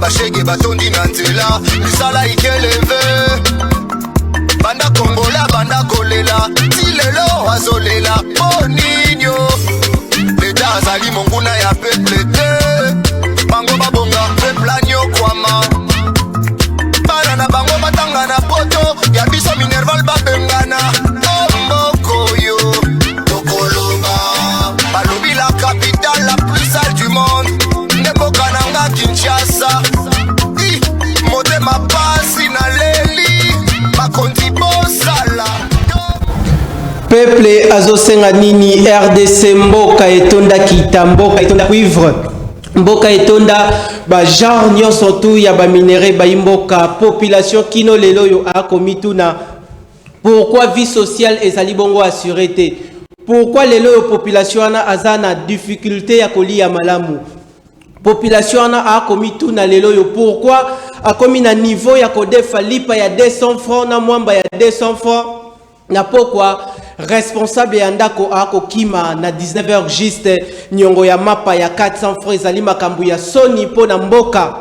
bashege batondi na nzela misala ikeleve banda kongola banda kolela tilelo azolela boninyo leta azali monguna ya peuple te bango babonga peuple anyokwama bana na bango batanga na poto ya biso minerval babengana ombokoyo tokoloba balobi la capitale la plus sale du monde nemboka nanga Kinshasa motema pasi na leli makondi bosala peuple azosenga nini RDC mboka etonda kita mboka etonda cuivre mboka etonda ba genre nyonso tu ya ba minéraux ba mboka population kino lelo yo akomituna pourquoi vie sociale ezali bongo assuré te pourquoi lelo yo population ana azana difficulté ya kolia malamu population ana akomituna lelo yo pourquoi akomi na niveau ya kodefa lipa ya 200 francs na mwamba ya 200 francs na pourquoi responsable ya ndako ako kima na 19h juste nyongo ya mapa ya 400 francs ezali makambu ya soni po na mboka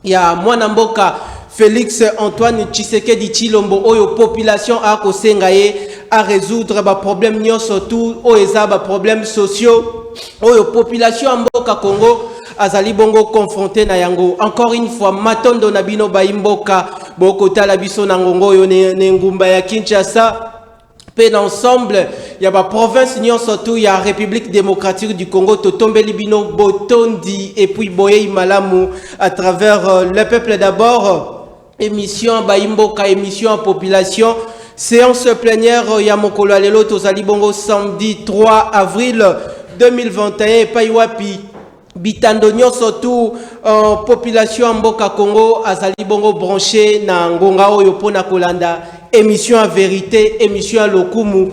ya mwana mboka Félix Antoine Tshisekedi Tshilombo oyo population ako senga ye a résoudre ba problème nyonso tout oyo eza ba problème sociaux oyo population mboka Congo azali bongo confronté na yango encore une fois matondo na bino ba mboka boko tala biso na ngongo oyo ne ngumba ya Kinshasa pe l'ensemble ya ba province nyonso tu ya République démocratique du Congo totombeli bino botondi et puis boye malamu à travers le peuple d'abord émission ba mboka émission population séance plénière ya mokolo lelo tozali bongo samedi 3 avril 2021 pa wapi bitando nyonso tu population mboka Congo azali bongo branché na ngonga oyo pona kolanda émission à vérité émission à lokumu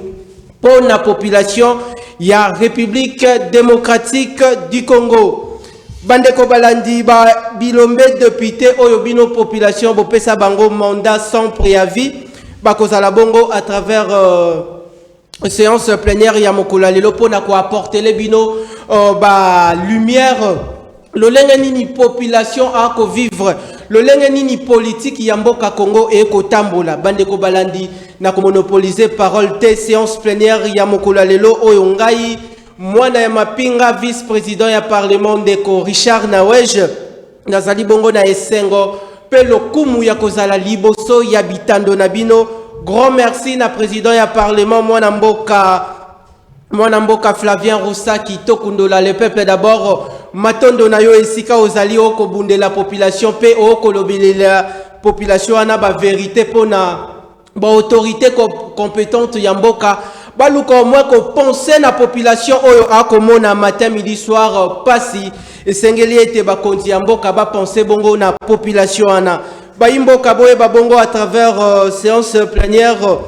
pour la population ya République démocratique du Congo bandeko balandi ba bilombe député oyo bino population bopesa bango mandat sans préavis bakozala bongo à travers séance plénière ya mokolo lelo pona ko apporter les bino ba lumière le nini population a ko vivre le nini politique ya mboka Congo e ko tambola bandeko balandi na ko monopoliser parole te séance plénière ya mokolo lelo oyo ngai mwana ya mapinga vice-président ya parlement ndeko Richard Nawej nazali bongo na esengo pe lokumu ya kozala liboso ya bitando na bino grand merci na président ya parlement mwana mboka Flavien Roussaki tokundola le peuple d'abord matondo na yo esika ozali oko bundela population pe oko lobelela population ana ba vérité pona ba autorité compétente ya mboka baluka moi ko penser na population oyo akomona matin midi soir pasi esengeli ete ba konti ya mboka ba penser bongo na population ana ba imboka boye ba bongo à travers séance plénière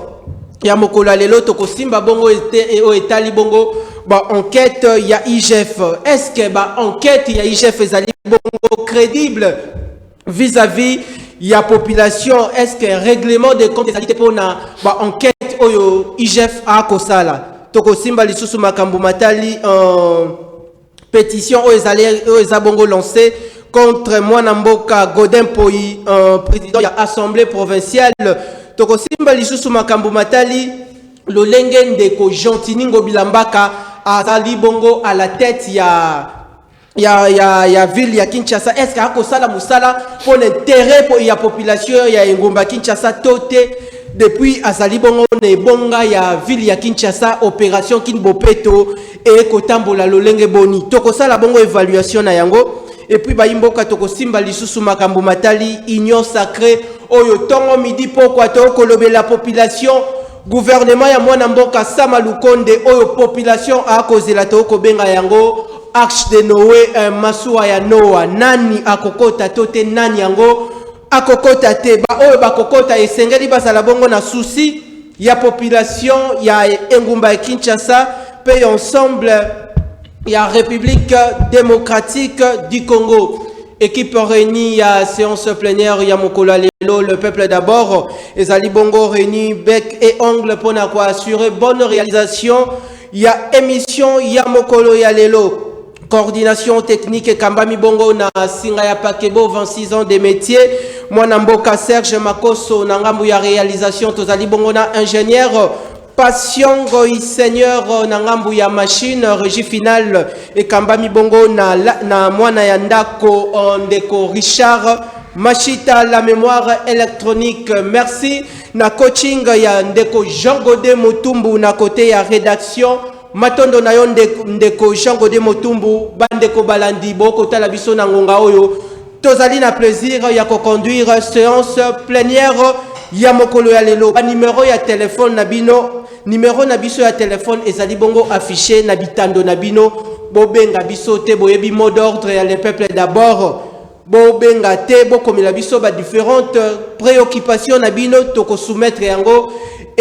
ya mokolo lelo to kosimba bongo etali bongo ba enquête ya IGF est-ce que ba enquête ya IGF ezali bongo crédible vis-à-vis ya population est-ce que règlement de comptes ezali pour na ba enquête oyo IGF a kosala to kosimba lisusu makambu matali pétition oyo ezali bongo lancé contre mwana mboka Godin Poyi président ya assemblée provinciale tokosimba lisusu makambu matali lolenge ndeko Gentiningo Bilambaka azali bongo à la tête ya ville ya Kinshasa est-ce que akosala musala pour l'intérêt pour ya population ya ngomba Kinshasa toté depuis azali bongo ne bonga ya ville ya Kinshasa opération Kinbopeto et kotambola lolenge boni tokosala bongo évaluation na yango et puis baimboka tokosimba lisusu makambu matali union sacrée oyo tongo midi pourquoi tokolobe la population gouvernement ya mwana mboka Sama Lukonde oyo population a kozela tokobenga yango Arche de Noé masuwa ya Noah nani akokota tote nani yango akokota te ba oyo bakokota esengeli basala bongo na souci ya population ya engumba Kinshasa pe ensemble ya République démocratique du Congo. Équipe réunie à séance plénière ya mokolo lelo le peuple d'abord ezali bongo réuni bec et ongle pour assurer bonne réalisation ya émission ya mokolo ya lelo Coordination technique Kambami Bongo na Singaya Pakebo 26 ans de métier. Mwana Mboka Serge Makoso na ngambu ya réalisation tozali bongo na ingénieur Passion Goy Seigneur na ngambu ya machine régie finale et Kambami Bongo na mwana ya ndako ndeko Richard Machita la mémoire électronique. Merci na coaching ya ndeko Jean Godé Motumbu na côté ya rédaction. Matondo na yo ndeko Jean Godé Motumbu bandeko balandi boko tala biso na ngonga oyo tozali na plaisir ya ko conduire séance plénière ya mokolo ya lelo. Ba numéro ya téléphone na bino numéro na biso ya téléphone ezali bongo affiché na bitando na bino bobenga biso te boyebi mot d'ordre ya le peuple d'abord bobenga te bokomela biso ba différentes préoccupations na bino toko soumettre yango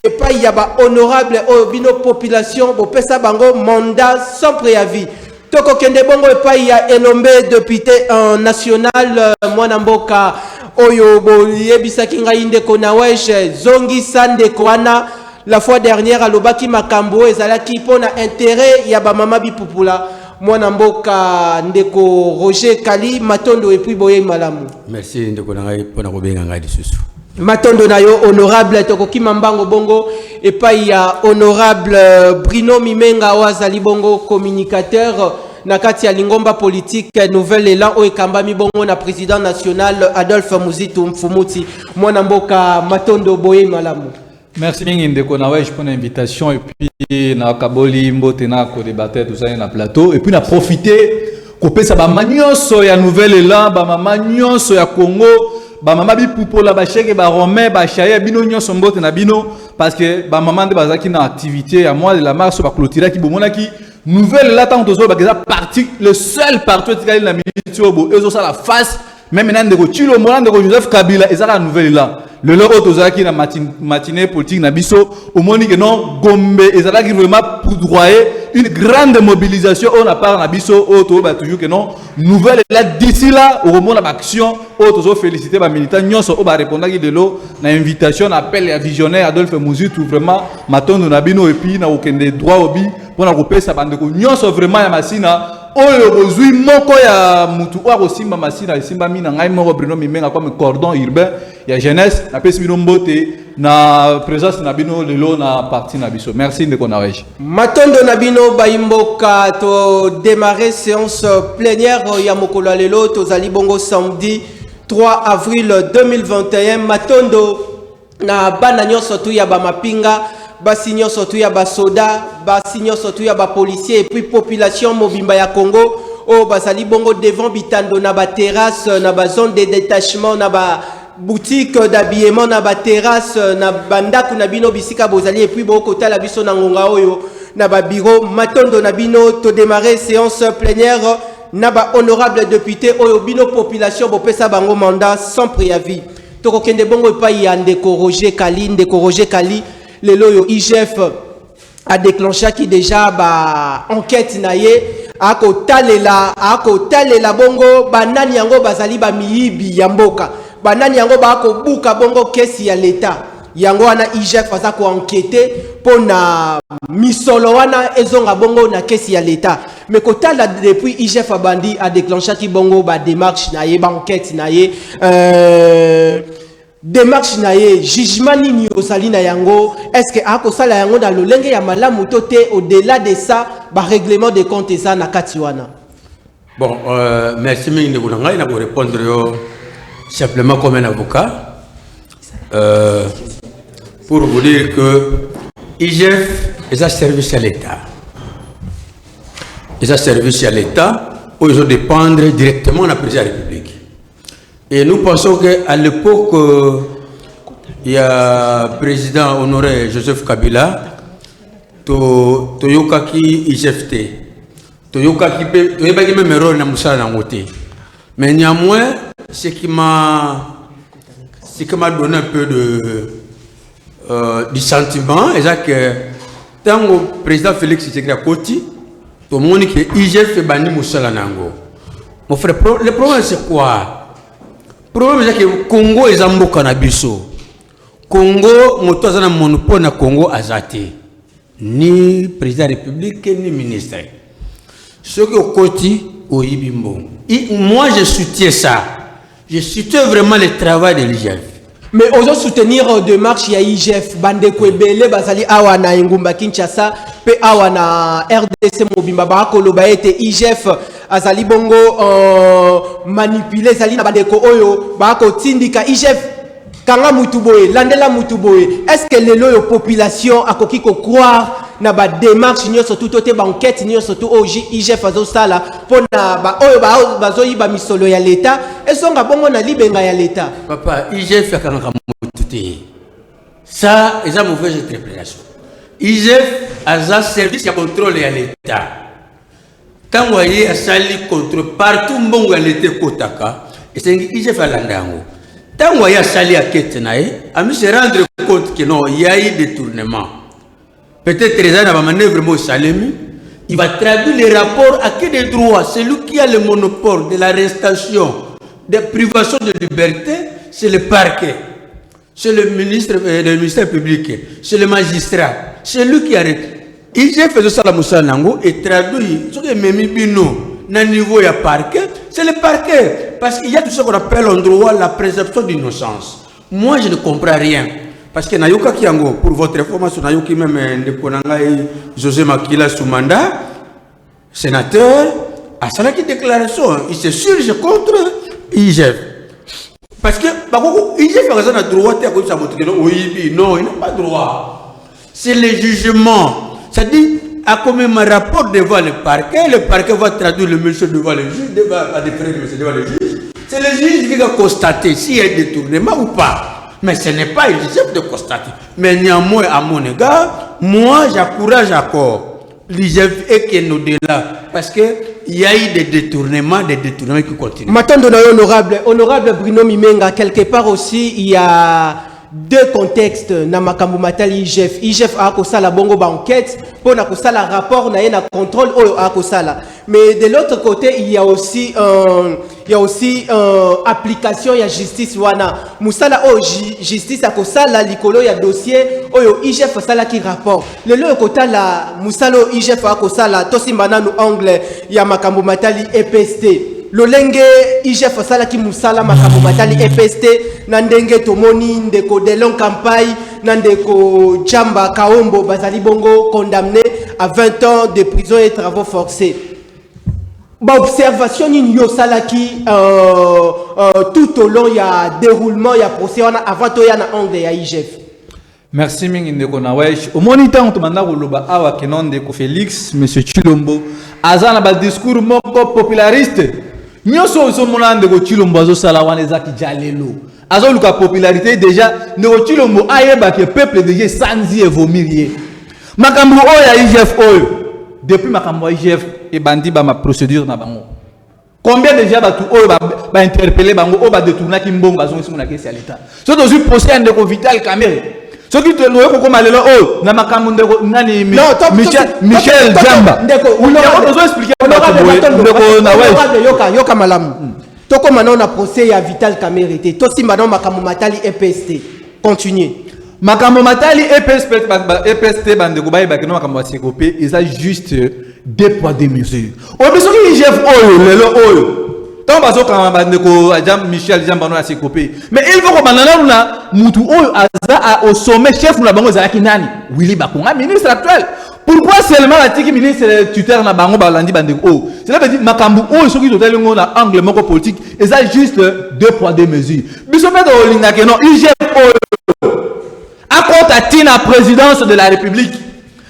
et pas il y a ba honorable bino population bo pesa bango mandat sans préavis toko kende bongo et pas il y a énommé député national mwana mboka oyo bo yebisaki ngai ndeko na wesh zongi sande kwana la fois dernière alobaki makambo ezalaki pona intérêt ya ba mama bipupula mwana mboka ndeko Roger Kali matondo et puis boye malamu. Merci ndeko na ngai pona ko benga ngai lisusu. Matondo na yo honorable tokoki mambango bongo et pas il y a honorable Bruno Mimenga wazali bongo communicateur na kati ya lingomba politique nouvelle élan o ekambami bongo na président national Adolphe Muzitu Mfumuti mwana mboka matondo boye malamu. Merci ndeko na wesh pour l'invitation et puis na kaboli mbote na ko débattre tout ça na plateau et puis na profiter ko pesa ba manioso ya nouvelle élan ba manioso ya Congo ba mama bi pupola ba cheke ba romain ba chaye bino nyonso mbote na bino parce que ba maman de bazaki na activité à moi de la marche ba clôturer ki bomona ki nouvelle là tant tozo ba que ça parti le seul partout qui na minute obo ezo ça la face même maintenant de Chilo Moran de Joseph Kabila et ça la nouvelle là le loro tozaki na matinée politique na biso au moni que non Gombe et ça qui vraiment poudroyer une grande mobilisation on a part na biso au to ba toujours que non nouvelle là d'ici là au moment la action au tozo féliciter ba militants nyonso au ba répondre qui de l'eau na invitation appel à visionnaire Adolphe Muzitu vraiment matondo na bino et puis na okende droit obi pour na kopesa bande ko nyonso vraiment ya masina oyo bozui moko ya mutu wa kosimba masina simba mina ngai moko Bruno Mimenga comme cordon urbain ya jeunesse na pesi bino mbote na présence na bino lelo na parti na biso. Merci ndeko na wesh matondo na bino baimboka to démarrer séance plénière ya mokolo lelo tozali bongo samedi 3 avril 2021 matondo na bana nyonso tu ya ba mapinga basi nyonso tu ya ba soda basi nyonso tu ya ba policier et puis population mobimba ya Congo o basali bongo devant bitando na ba terrasse na ba zone de détachement na ba boutique d'habillement na ba terrasse na bandako na bino bisika bozali et puis boko tala biso na ngonga oyo na ba bureau matondo na bino to démarrer séance plénière na ba honorable député oyo bino population bo pesa bango mandat sans préavis toko kende bongo pa ya ndeko Roger Kali le loyo IGF a déclenché qui déjà ba enquête naie ako talela bongo banani yango bazali ba miyibi ya mboka banani yango ba ko buka bongo kesi ya l'état yango wana IGF aza ko enquêter pona misolo wana ezonga bongo na kesi ya l'état mais ko tala depuis IGF abandi a déclenché qui bongo ba démarche naie ba enquête naie démarche naie jugement nini osali na yango est-ce que ako sala yango dans le lenge ya malamu toté au-delà de ça ba règlement de comptes ça na katiwana. Bon merci mingi de ngai na ko répondre yo simplement comme un avocat pour vous dire que IGF est un service à l'État. Est un service à l'État où ils doivent dépendre directement de la présidence de la République. Et nous pensons qu'à l'époque, il y a le président honoré Joseph Kabila, Toyokaki IGFT, Toyokaki même rôle dans Moussa Nangote. Mais néanmoins, ce qui m'a donné un peu de sentiment, c'est que tant que le président Félix était à côté, tout le monde dit que IGF est banni Moussa Nango. Mon frère, le problème c'est quoi? Le problème c'est que le Congo est en Canabiso. Congo, moto a un monopole na Congo azate. Ni président de la République, ni ministre. Ce que Koti au Ibimbo. Moi, je soutiens ça. Je soutiens vraiment le travail de l'IGF. Mais ozo soutenir démarche ya IGF bande kwebele bazali awa na Ngumba Kinshasa pe awa na RDC mobimba ba koloba ete IGF azali bongo manipuler zali na bande ko oyo ba ko tindika IGF kanga mutuboye landela mutuboye. Est-ce que lelo population akoki ko croire na ba démarche nyo surtout tote ba enquête nyo surtout oji IGF azo sala pona ba oyo ba bazoyi ba misolo ya l'état esonga bongo na libenga ya l'état. Papa, IGF a quand même ça, c'est une mauvaise interprétation. IGF a un service de contrôle à l'État. Quand vous voyez un sali contrôle partout, bon, elle était Kotaka, et c'est IGF à l'Andango. Quand vous voyez un sali à Ketenaï, à se rendre compte que non, il y a eu des tournements. Peut-être que les manœuvre vraiment Salemi, il va traduire les rapports à qui des droits. C'est lui qui a le monopole de l'arrestation, des privations de liberté, c'est le parquet. C'est le ministère public, c'est le magistrat, c'est lui qui arrête. Il fait ça à la Moussa Nango et traduit ce que Memi Bino, na niveau de parquet, c'est le parquet. Parce qu'il y a tout ce qu'on appelle en droit la présomption d'innocence. Moi, je ne comprends rien. Parce que Nayoka Kiango, pour votre information, Nayoki même José Makila sous mandat, sénateur, à sa déclaration, il se surge contre IGF. Parce que IGF a droit non, il n'a pas droit. C'est le jugement. Ça dit, à comme un rapport devant le parquet va traduire le monsieur devant le juge, devant le juge. C'est le juge qui va constater s'il y a des détournement ou pas. Mais ce n'est pas IGF de constater. Mais néanmoins, à mon égard, moi, j'encourage encore l'IGF et qu'il nous là. Parce qu'il y a eu des détournements qui continuent. Maintenant, honorable Bruno Mimenga, quelque part aussi, il y a deux contextes na makambo matali IGF. IGF a kosala bongo ba enquête pour na kosala rapport na na contrôle a kosala. Mais de l'autre côté, il y a aussi application ya justice wana. Musala justice a kosala likolo ya dossier oyo IGF sala ki rapport. Le côté la musalo IGF a kosala tosimana no angle ya makambo matali EPST. Lolenge IGF sala ki musala makambo matali EPST na ndenge tomoni ndeko de long campagne na ndeko Jamba Kaombo bazali bongo condamné à 20 ans de prison et travaux forcés. Ba observation ni yo sala ki tout au long ya déroulement ya procès avant to ya na angle ya IGF. Merci mingi ndeko na wesh. Au moniteur on demanda koloba awa kenonde ko Félix monsieur Chilombo azana ba discours moko populariste. Nyoso osomona ndeko Chilombo azo sala wana ezaki jalelo. Azo luka popularité déjà ndeko Chilombo ayeba que peuple déjà sanzi et vomir. Makambo oya IGF oyo depuis makambo IGF et bandi ba ma procédure na bango. Combien déjà ba tout oyo ba interpeller bango o ba détourner ki mbongo bazongi simona kesi à l'état. So dozu procès ndeko Vital Kamerhe. Ce qui te loue comme malelo oh na makambo ndeko nani Michel Jamba ndeko on doit expliquer ndeko na wesh yoka malamu toko maintenant na procès ya Vital Kamerhe te to simba na makambo matali EPST continuer makambo matali EPST bandeko baye bakeno makambo asekope eza juste deux poids deux mesures obiso ki IGF oyo lelo oyo tant bazo quand bandeko Michel Jamba no asekope mais il faut que banana na mutu oyo aza au sommet chef na bango zalaki nani Willy Bakonga ministre actuel. Pourquoi seulement la tiki ministre tuteur na bango balandi bandeko oh cela veut dire makambu oyo soki total ngo na angle moko politique et ça juste deux poids deux mesures biso pedo olinga ke non IGF oyo a compte à tina présidence de la République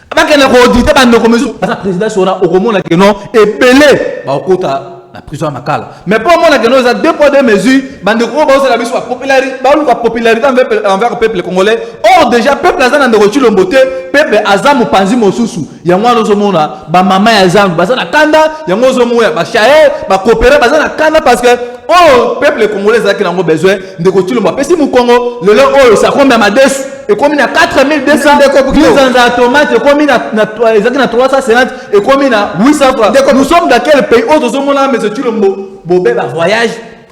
abakene ko auditer bandeko mesure la présidence ona okomona ke non ebele ba okota la prison à Makala. Mais pour moi, nous avons deux poids deux mesures. Bandeko, la popularité envers le peuple congolais. Or, déjà, le peuple Azan a reçu le beauté. Le peuple Azan a panzi Mosusu. Il y a un zomona, maman Azan, Bazana Kanda, il y a un zomona, Bachae, coopérer, Bazana Kanda parce que, oh, le peuple congolais a besoin de reçu le beauté. Si nous Congo, le leur, oh, ça compte à 10. Et comme il y a 4200 tomates, et comme il y a 350, et comme il y a 800 francs. Nous sommes dans quel pays? Autres hommes là, mais tu le bobé, voyage.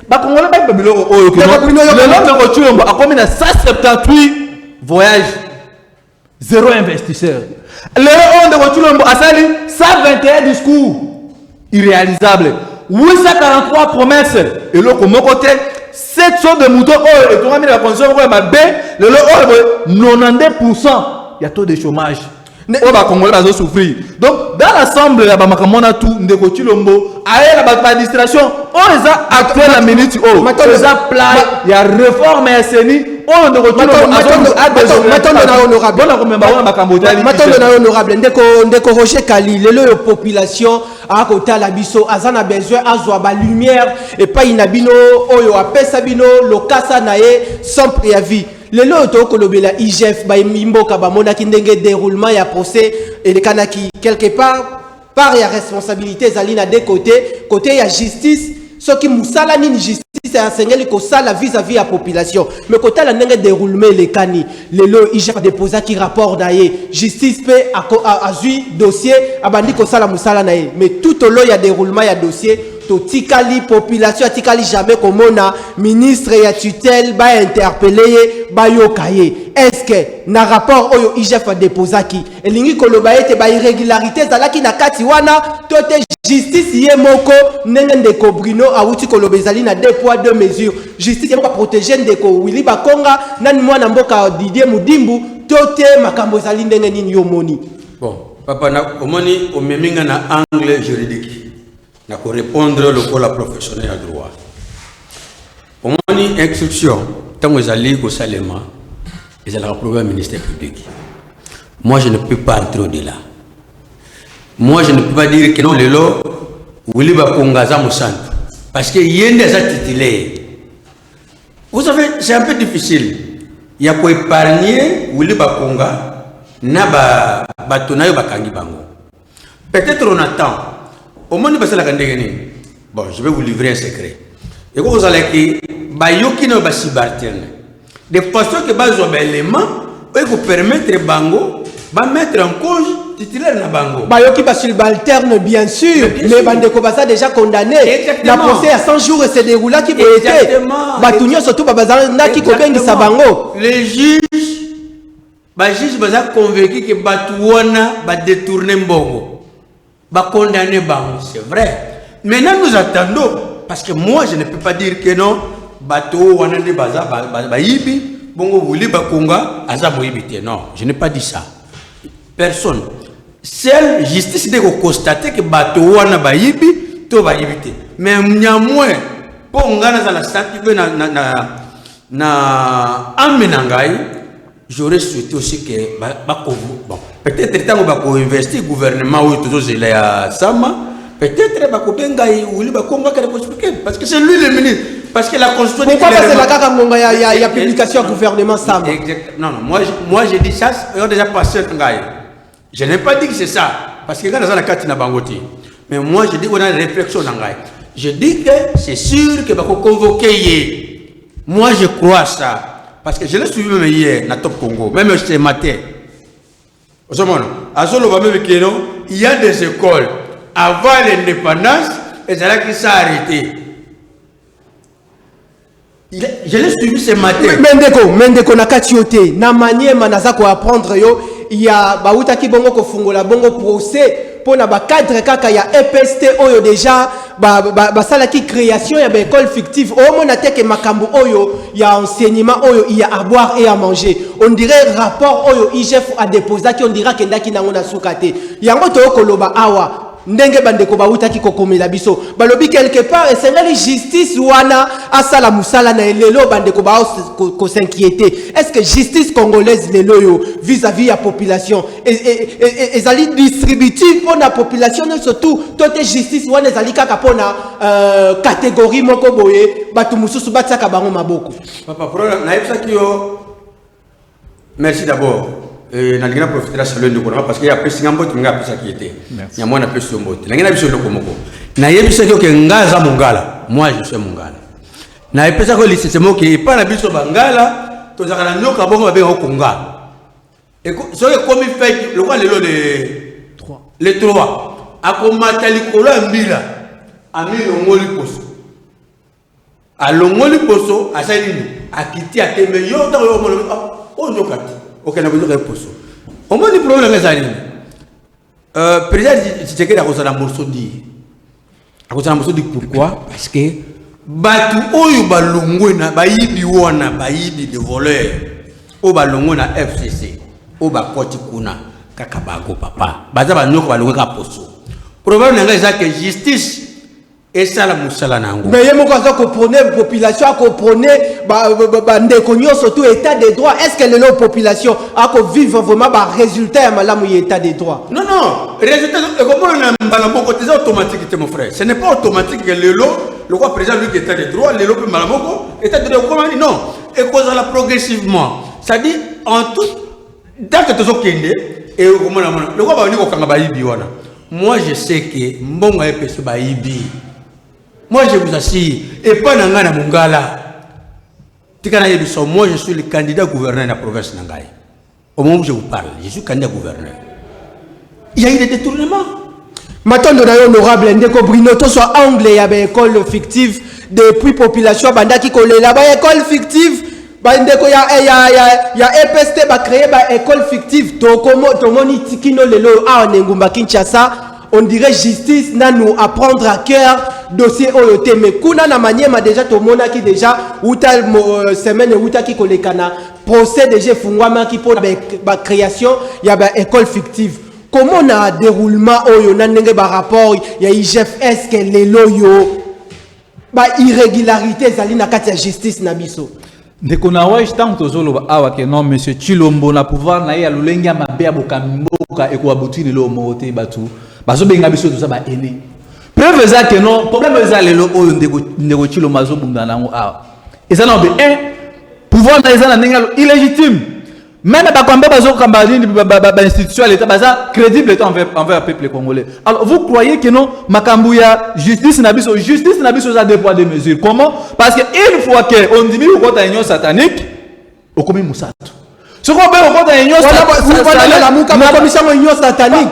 Bah, Congolais, le nombre de Chilombo a comme il y a 178 voyages, zéro investisseur. Le nombre de Chilombo a sali 121 discours. irréalisable. 843 promesses. Et là, comme côté, 700 de moutons, et tout le monde a consommé, le 92%, il y a taux de chômage. On va Congolais souffrir. Donc, dans l'ensemble, il y a tout, Ndeko Chilombo, la administration, on les a actué la minute, on les a plat, il y a réforme SNI, on de retour honorable ndeko Roger Kali lelo population a kota la biso azana besoin azwa ba lumière et pas inabino oyo apesa bino lokasa nae sans préavis lelo to kolobela IGF ba mimboka ba monaki ndenge déroulement ya procès et le kanaki quelque part par ya responsabilité zalina de côté ya justice ce qui musala ni justice a enseigné que ça la vis-à-vis la population mais quand la ndenge déroulement les cani lelo IGF déposé qui rapport naé justice peut a dossier abandi ko sala musala naé mais tout au long il y a déroulement il y a dossier to tikali population tikali jamais comme on a ministre ya tutelle ba interpeller ba yokaye est-ce que na rapport oyo IGF a déposé qui elingi koloba ete ba irrégularité zalaki na kati wana tote justice yé moko ndenge ndeko Bruno awuti kolobezali na 2 poids 2 mesures justice yé moko protéger ndeko Willy Bakonga nani mwana mboka Didier Mudimbu tote makambo zali ndenge nini yo moni bon papa na omoni omeminga na angle juridique na ko répondre le col professionnel à droit omoni instruction tango ezali ko salema ezala approuvé au ministère public moi je ne peux pas entrer au-delà. Moi, je ne peux pas dire que non, le lot, Willy Bakonga za Mosantu. Parce que y a des titulaires. Vous savez, c'est un peu difficile. Il y a quoi épargner Willy Bakonga, na batonayo bakangi bango. Peut-être on attend. Au moins, parce que la kandegeni. Bon, je vais vous livrer un secret. Et quand vous allez que bayoki no basibarterne. De façon que bazo élément, vous permettre bango, va mettre en cause titulaire na bango. Bayoki basubalterne bien sûr, mais bandeko basa déjà condamné. La procès à 100 jours et se déroula qui peut être. Batunyo surtout babazana qui kobengi sa bango. Les juges baza convaincu que batuwana ba détourner mbongo. Ba condamner bango, c'est vrai. Maintenant nous attendons parce que moi je ne peux pas dire que non bato wana de baza ba yibi bongo Willy Bakonga aza moyibité. Non, je n'ai pas dit ça. Personne. Seule justice de constater que bato wana ba yibi to ba yibité. Mais néanmoins pour ngana za la santé na amenangai j'aurais souhaité aussi que bon peut-être tant ba ko investir gouvernement ou toujours zela ya sama peut-être ba ko bengai Willy Bakonga ka expliquer parce que c'est lui le ministre parce que la constitution pourquoi c'est la kaka monga ya publication gouvernement sama non moi je dis ça on a déjà passé ngai je n'ai pas dit que c'est ça parce que quand dans la carte na bangoti mais moi je dis on a une réflexion ngai je dis que c'est sûr que ba ko convoquer moi je crois ça parce que je l'ai suivi même hier na Top Congo même ce matin au moment azolo va même que non il y a des écoles avant l'indépendance et ça là qui s'est arrêté. Je l'ai suivi ce matin. Mendeko nakatiote na manière manaza ko apprendre yo il y a bauta ki bongo ko fungola bongo procès pour na ba cadre kaka ya EPST oyo déjà ba sala ki création ya ba école fictive au mona teke makambo oyo ya enseignement oyo il y a à boire et à manger on dirait rapport oyo IGF a déposé qui on dirait que ndaki nango na sukate yango to koloba awa ndenge bandeko bauta ki kokomela biso balobi quelque part et c'est la justice wana asala musala na lelo bandeko ba ko s'inquiéter est-ce que justice congolaise lelo yo vis-à-vis la population et zali distributive pour la population surtout toute justice wana zali kaka pona catégorie moko boye batu mususu batsaka bango maboko papa problème na yebsa ki yo merci d'abord nalingina profiter la salut de Kourama parce qu'il y a plus de qui a qui était. Il y a moins de plus de mot. Nalingina biso le komoko. Na yebisa que ngaza mongala. Moi je suis mongala. Na yebisa que c'est mot qui pas la biso bangala. To zakala nyoka bongo babe okonga. Et so comme il fait le roi les 3. Les 3. Akomata likolo mbila. Ami longoli poso. A longoli poso asalini akiti ateme yo ta yo molo. Oh nyokati. Ok, on a besoin de réponse. Au moins, le problème est que le président Tshisekedi a reçu un morceau dit. akozala mosusu pourquoi parce que batu oyo balongwe na bayibi wana bayibi de voleur o balongwe na FCC o bakoti kuna kaka bago papa baza banyoko balongwe ka poso problème nanga eza que justice esala musala nango mais yemo ko comprendre population comprendre ba ndeko nyonso tout état de droit est-ce que le population a ko vivre vraiment ba résultat ya malamu ya état de droit non résultat e comprendre na mbala moko c'est automatique mon frère ce n'est pas automatique que le quoi président lui qui état de droit le pe mbala moko état de droit comment dit non et cause la progressivement ça dit en tout dans que tozo kende et comment le quoi ba ni ko kanga ba yibi wana moi je sais que mbonga epese ba yibi. Moi je vous assure, et pas Nangana Mungala. Moi je suis le candidat gouverneur de la province Nangaï. Au moment où je vous parle, je suis candidat gouverneur. Il y a eu des détournements. Maintenant, honorable Ndeko Brinoto soit anglais, il y a une école fictive depuis population banda qui colle là-bas, école fictive. Bandeko il y a EPST va créer une école fictive. Tomoni tikino lelo a Ngumba Kinshasa. On dirait justice na nous apprendre à cœur dossier oyote mais kuna na manière déjà tout monde qui déjà outa semaine outa qui kolekana procès déjà fungwama qui pour la création il y a une école fictive comment na déroulement oyo na ndenge ba rapport ya IGF est-ce que les loyo ba irrégularité zali na kati ya justice na biso ndeko na wa tant tozolo awa ke non monsieur Chilombo na pouvoir na ya lulenga mabe abokamboka eko abutini lo mote batu bazo benga biso tout ça ba ene preuve ça que non problème ça lelo oyo ndeko Chilo mazo bunda nango awa eza na be pouvoir na eza na ndengalo illégitime même ba kwamba bazo kamba nini ba institution l'état baza crédible état envers le peuple congolais alors vous croyez que non makambu ya justice na biso ça deux poids deux mesures comment parce que une fois que on dit ko ta union satanique okomi musato. Ce qu'on peut reprendre à l'union satanique.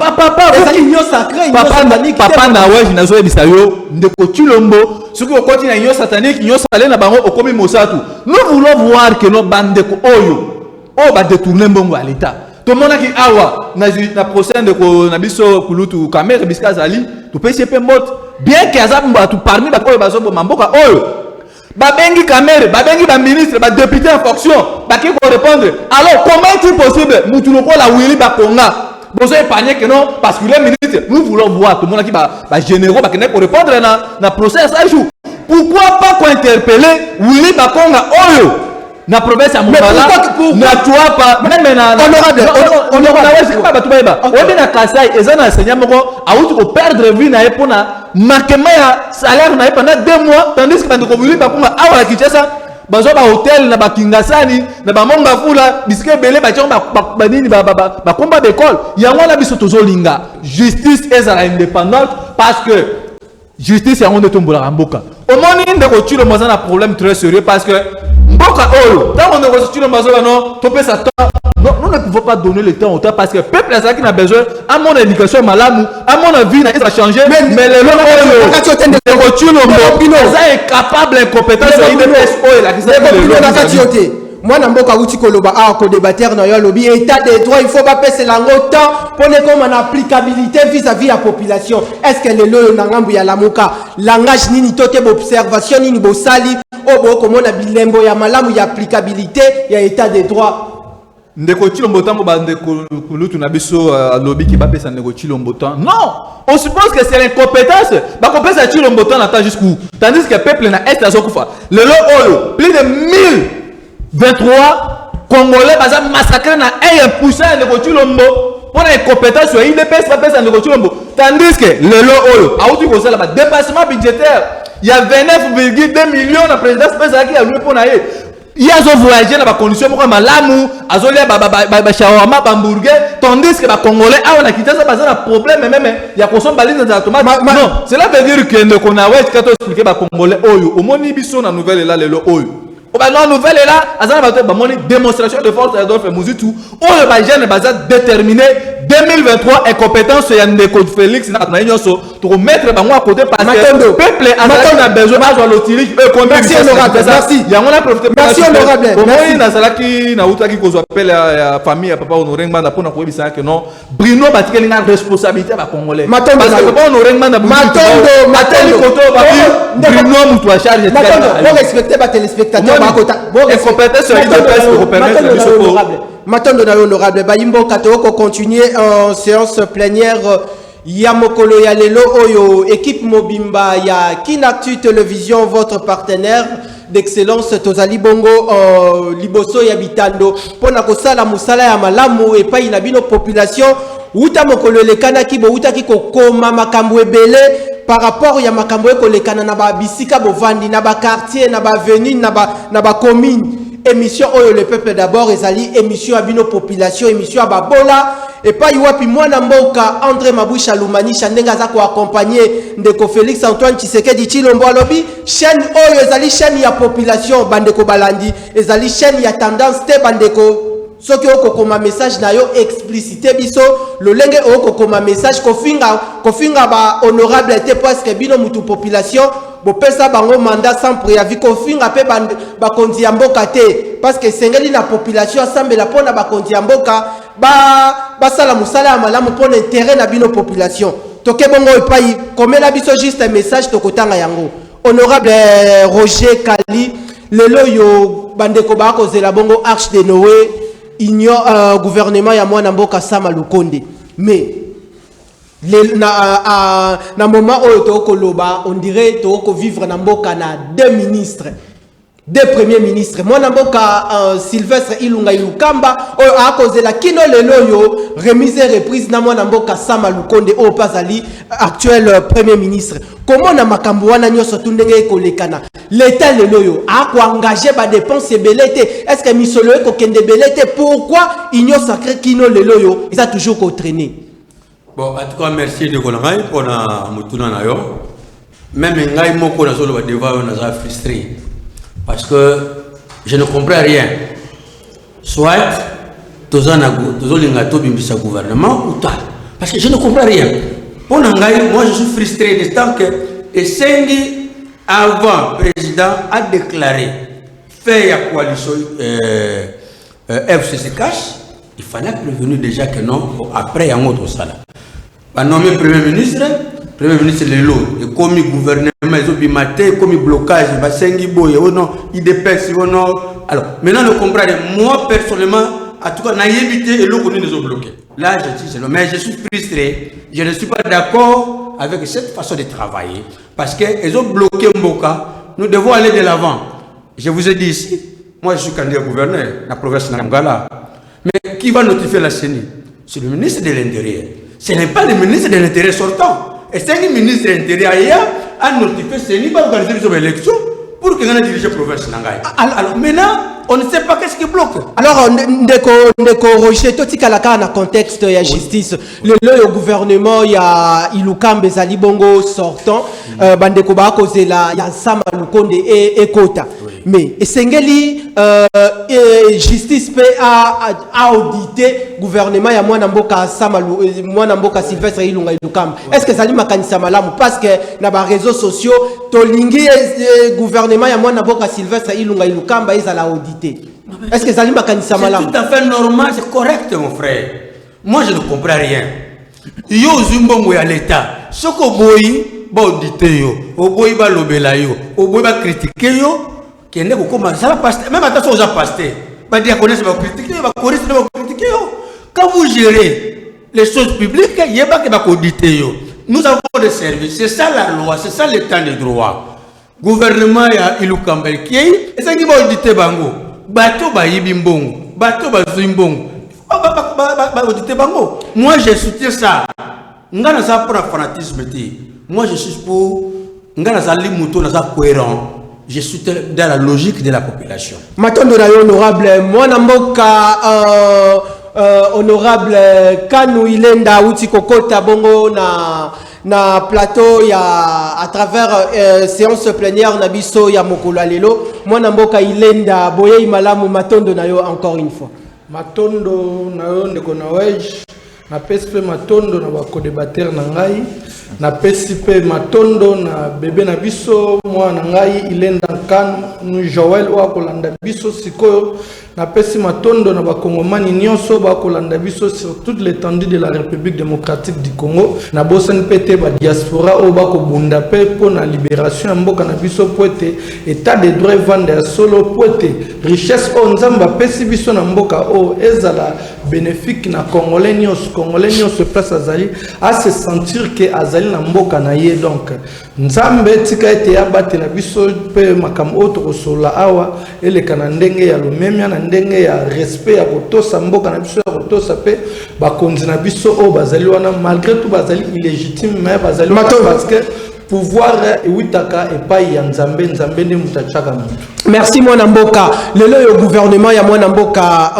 Papa Nawej nazo ebisayo ndeko Chilombo. Ce qui continue à l'union satanique, l'union salée na bango okomi mosatu. Nous voulons voir que nos bandeko oyo ba détourner mbongo à l'état. Tout le monde qui awa na procès de na biso kulutu kamera biska zali to pese pe mbot bien que azab mbatu parmi ba oyo bazo mboka oyo babengi caméra, babengi ba ministre, ba député en fonction, ba qui pour répondre. Alors comment est-il possible mutulo ko la Willy Bakonga? Vous épargner que non parce que les ministres nous voulons voir tout le monde qui ba généraux ba pour répondre na procès ça joue. Pourquoi pas qu'on interpeller Willy Bakonga oyo na province ya Mongala na toi pas même na honorable on na Kasai ezana enseignant moko auti ko perdre vie na epona marquement ya salaire na pendant 2 mois tandis que bandeko Willy Bakonga awa la Kinshasa bazo ba hotel na ba Kingasani na ba Monga Fula bisike belé ba tchon ba nini ba komba d'école yango na biso tozolinga justice ezala indépendante parce que justice yango de tombola mboka au moni ndeko Chilo moza na problème très sérieux parce que mboka oyo tant on ndeko Chilo moza non topé ça nous ne pouvons pas donner le temps au temps parce que le peuple qui a besoin à mon éducation malamu à mon vie ça a changé mais les gens est capable incompétent moi namboka uti koloba a ko débattre na yo lobby état de droit il faut pas passer lango temps pour comme en applicabilité vis-à-vis la population est-ce que le loyo na ngambu ya lamuka langage nini toke observation nini bo sali obo komona bilembo ya malamu ya applicabilité ya état de droit ndeko Chilombo tango ba ndeko kulutu na biso lobby ki ba pesa ndeko Chilombo tan non on suppose que c'est l'incompétence ba ko pesa Chilombo tan attend jusqu'où tandis que peuple na est azokufa le lo oyo plus de 1023 Congolais baza massacré na impuissant ndeko Chilombo pour l'incompétence il dépêche ba pesa ndeko Chilombo tandis que le lo oyo auti ko sala ba dépassement budgétaire il y a 29,2 millions na présidence pesa qui a loué pour na il y a des voyageurs dans des conditions comme malamu, azolia ba shawarma, ba hamburger, tandis que les Congolais a quitté ça parce un problème même il y a consommé baline dans tomate. Non, cela veut dire que ne qu'on a ouais quand on expliquer ba Congolais oyo, au moni biso na nouvelle là le oyo. Au ba non nouvelle là, azana ba moni démonstration de force et d'ordre muzitu, oyo ba jeune baza déterminé 2023 incompétence ya ndeko Félix na nyonso to mettre bango à côté parce que le peuple a besoin de l'autorité merci honorable merci ya on a profité merci honorable merci na salaki na utaki ko appel ya famille ya papa Honoré Nganda pour na ko bisa que non Bruno batikeli na responsabilité ba congolais parce que papa Honoré Nganda Matondo koto ba Bruno mutu a charge bon respecter ba téléspectateurs ba kota bon incompétence ya presse pour permettre honorable Matondo na honorable Bayimbo Katoko continuer en séance plénière ya mokolo ya lelo oyo équipe Mobimba ya Kinactu Télévision votre partenaire d'excellence tozali bongo liboso ya bitando pona kosala musala ya malamu epai na bino population uta mokolo lekana ki bo uta ki kokoma makambo ebele par rapport ya makambo ekolekana na ba bisika bovandi na ba quartier na ba avenue na ba commune. Émission Oyo le peuple d'abord ezali émission abino population émission ababola et pas iwapi mwana mboka André Maboucha Lumanisha ndenga za ko accompagner ndeko Félix Antoine Tshisekedi Tshilombo alobi chaîne Oyo ezali chaîne ya population bandeko balandi ezali chaîne ya tendance te bandeko soki okokoma message na yo explicité biso lolenge okokoma message kofinga ba honorable te parce que bino mutu population bopesa bango mandat sans préavis kofinga pe ba konzi ya mboka te parce que sengeli na population asambela pona ba konzi ya mboka ba sala musala ya malamu pona intérêt na bino population toke bongo epai komela biso juste un message tokotanga yango honorable Roger Kali lelo yo bandeko ba kozela bongo Arche de Noé gouvernement ya mwana mboka Sama Lukonde mais na moment oyo tokoloba on dirait toko vivre na mboka na deux ministres deux premiers ministres mwana mboka Sylvestre Ilunga Ilukamba oyo akozela kino lelo yo remise reprise na mwana mboka Sama Lukonde o pasali actuel premier ministre comment na makambo wana nyoso tundenge ekolekana l'état lelo yo ako engager ba dépenses belete est-ce que misolo ko kende belete pourquoi union sacré kino lelo yo ils a toujours ko traîner. Bon, en tout cas, merci de Konangai pour la Moutuna Nayo. Même Ngai Moko na solo devant on a frustré parce que je ne comprends rien. Soit tozanago, tozolinga to bimbisa gouvernement ou tal. Parce que je ne comprends rien. Pour Ngai, moi je suis frustré de tant que Essengi avant président a déclaré fait la coalition FCC cash, il fallait prévenir déjà que non après il y a un autre salaire. Bah nommé premier ministre Lelo, et comme gouvernement, ils ont bimaté, comme blocage, bah sengi boye, oh non, il dépense, oh non. Alors, maintenant, nous comprenons, moi personnellement, en tout cas, n'a évité et l'eau nous ont bloqué. Là, je dis, c'est mais je suis frustré, je ne suis pas d'accord avec cette façon de travailler, parce qu'ils ont bloqué Mboka, nous devons aller de l'avant. Je vous ai dit ici, moi je suis candidat gouverneur, la province de Nangala, mais qui va notifier la CENI? C'est le ministre de l'Intérieur. Ce n'est pas le ministre de l'Intérieur sortant. Et c'est le ministre de l'Intérieur a notifié CENI pour organiser les élections pour que nous dirigeons la province de Nangala. Alors maintenant, on ne sait pas qu'est-ce qui bloque. Alors, ndeko Roger, tout kalaka na contexte ya justice. Le gouvernement ya Ilukamba ezali bongo sortant, bandeko ba kozela ya Sama Lukonde et Kota. Mais esengeli justice peut a audité gouvernement ya mwana mboka Sama mwana mboka Sylvestre Ilunga Ilukamba. Est-ce que zali makanisa malamu parce que na ba réseaux sociaux tolingi gouvernement ya mwana mboka Sylvestre Ilunga Ilukamba ezala audité. Est-ce que Zalim Makanissa Malam? C'est tout à fait normal, c'est correct mon frère. Moi je ne comprends rien. Yo Zumbo à l'État. Ce que boy ba auditer yo, au boy ba lobela yo, au boy ba critiquer yo, qui n'est pas comme ça va passer. Même attention aux passer. Ba dire connaître ba critiquer, ba corriger ba critiquer yo. Quand vous gérez les choses publiques, il y a pas que ba auditer yo. Nous avons des services, c'est ça la loi, c'est ça l'état de droit. Gouvernement ya Ilukamba qui est, et ça qui va auditer bango. Bateau ba yibimbongo, bateau ba zuimbongo. Ba auditer bango. Moi je soutiens ça. Ngana ça pour un fanatisme ti. Moi je suis pour ngana ça limuto na ça cohérent. Je suis dans la logique de la population. Matondo na honorable mwana mboka honorable Kanu Ilenda uti kokota bongo na plateau ya à travers séance plénière na biso ya mokolo lelo mwana mboka Ilenda boye malamu matondo na yo encore une fois matondo na yo ndeko na wesh na pesi pe matondo na ba co-débatteur na ngai na pesi pe matondo na bébé na biso mwana ngai ilenda nkanu Joël wa kolanda biso sikoyo na pesi matondo na ba kongomani nyonso ba kolanda biso sur toute l'étendue de la République démocratique du Congo na bosen pété ba diaspora o ba ko bunda pe po na libération ya mboka na biso poete état de droit vendre solo poete richesse o nzamba pesi biso na mboka o ezala bénéfique na congolais nyonso place azali à se sentir que azali na mboka na ye donc nzambe tika ete abatela biso pe makam autre sola awa eleka na ndenge ya lomemia na ndenge ya respect ya kotosa mboka na biso ya kotosa pe bakonzi na biso o bazali wana malgré tout bazali illégitime mais bazali parce que pouvoir uitaka epai ya nzambe nde mutachaka mutu. Merci mwana mboka. Lelo yo gouvernement ya mwana mboka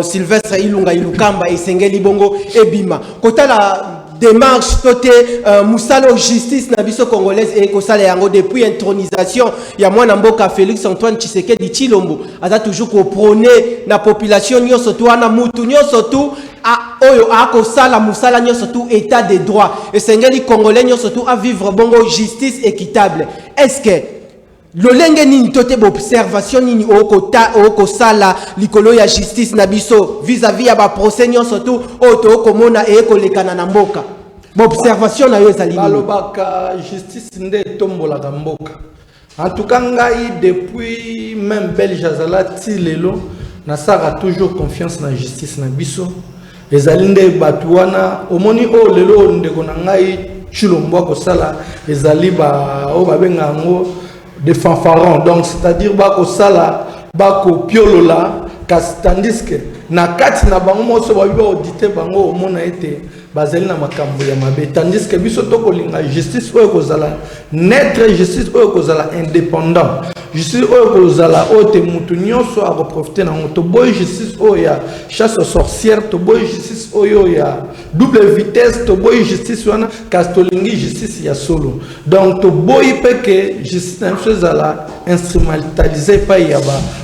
Sylvestre Ilunga Ilukamba esengeli bongo ebima. Kota la démarche toté musalo justice na biso congolaise et kosala yango depuis intronisation ya mwana mboka Félix Antoine Tshisekedi Tshilombo aza toujours ko prôner na population nyonso to na mutu nyonso tu oyo akosala musala nyonso tu état de droit et sengeli congolais nyonso tu à vivre bongo justice équitable. Est-ce que lolenge nini tote observation nini oko sala likolo ya justice na biso vis-à-vis ya ba procès nyonso tu oto komona e kolekana na mboka observation na yo ezali balobaka justice nde tombola ka mboka en tout cas ngai depuis même belge azala ti lelo na saka toujours confiance na justice na biso ezali nde batu wana omoni o lelo ndeko na ngai Tshilombo ko sala ezali ba o babenga ngo des fanfarons donc c'est-à-dire bako sala bako piolola tandis que na kati na bango moso babiba auditer bango omona ete bazali na makambo ya mabe tandis que biso tokolinga justice oyo kozala netre justice oyo kozala indépendant justice oyo kozala ote mutu nyonso a reprofiter na moto boy justice oyo ya chasse aux sorcières to boy justice oyo ya double vitesse to boy justice wana kastolingi justice ya solo donc to boy peke justice na chose ala instrumentalisé pa ya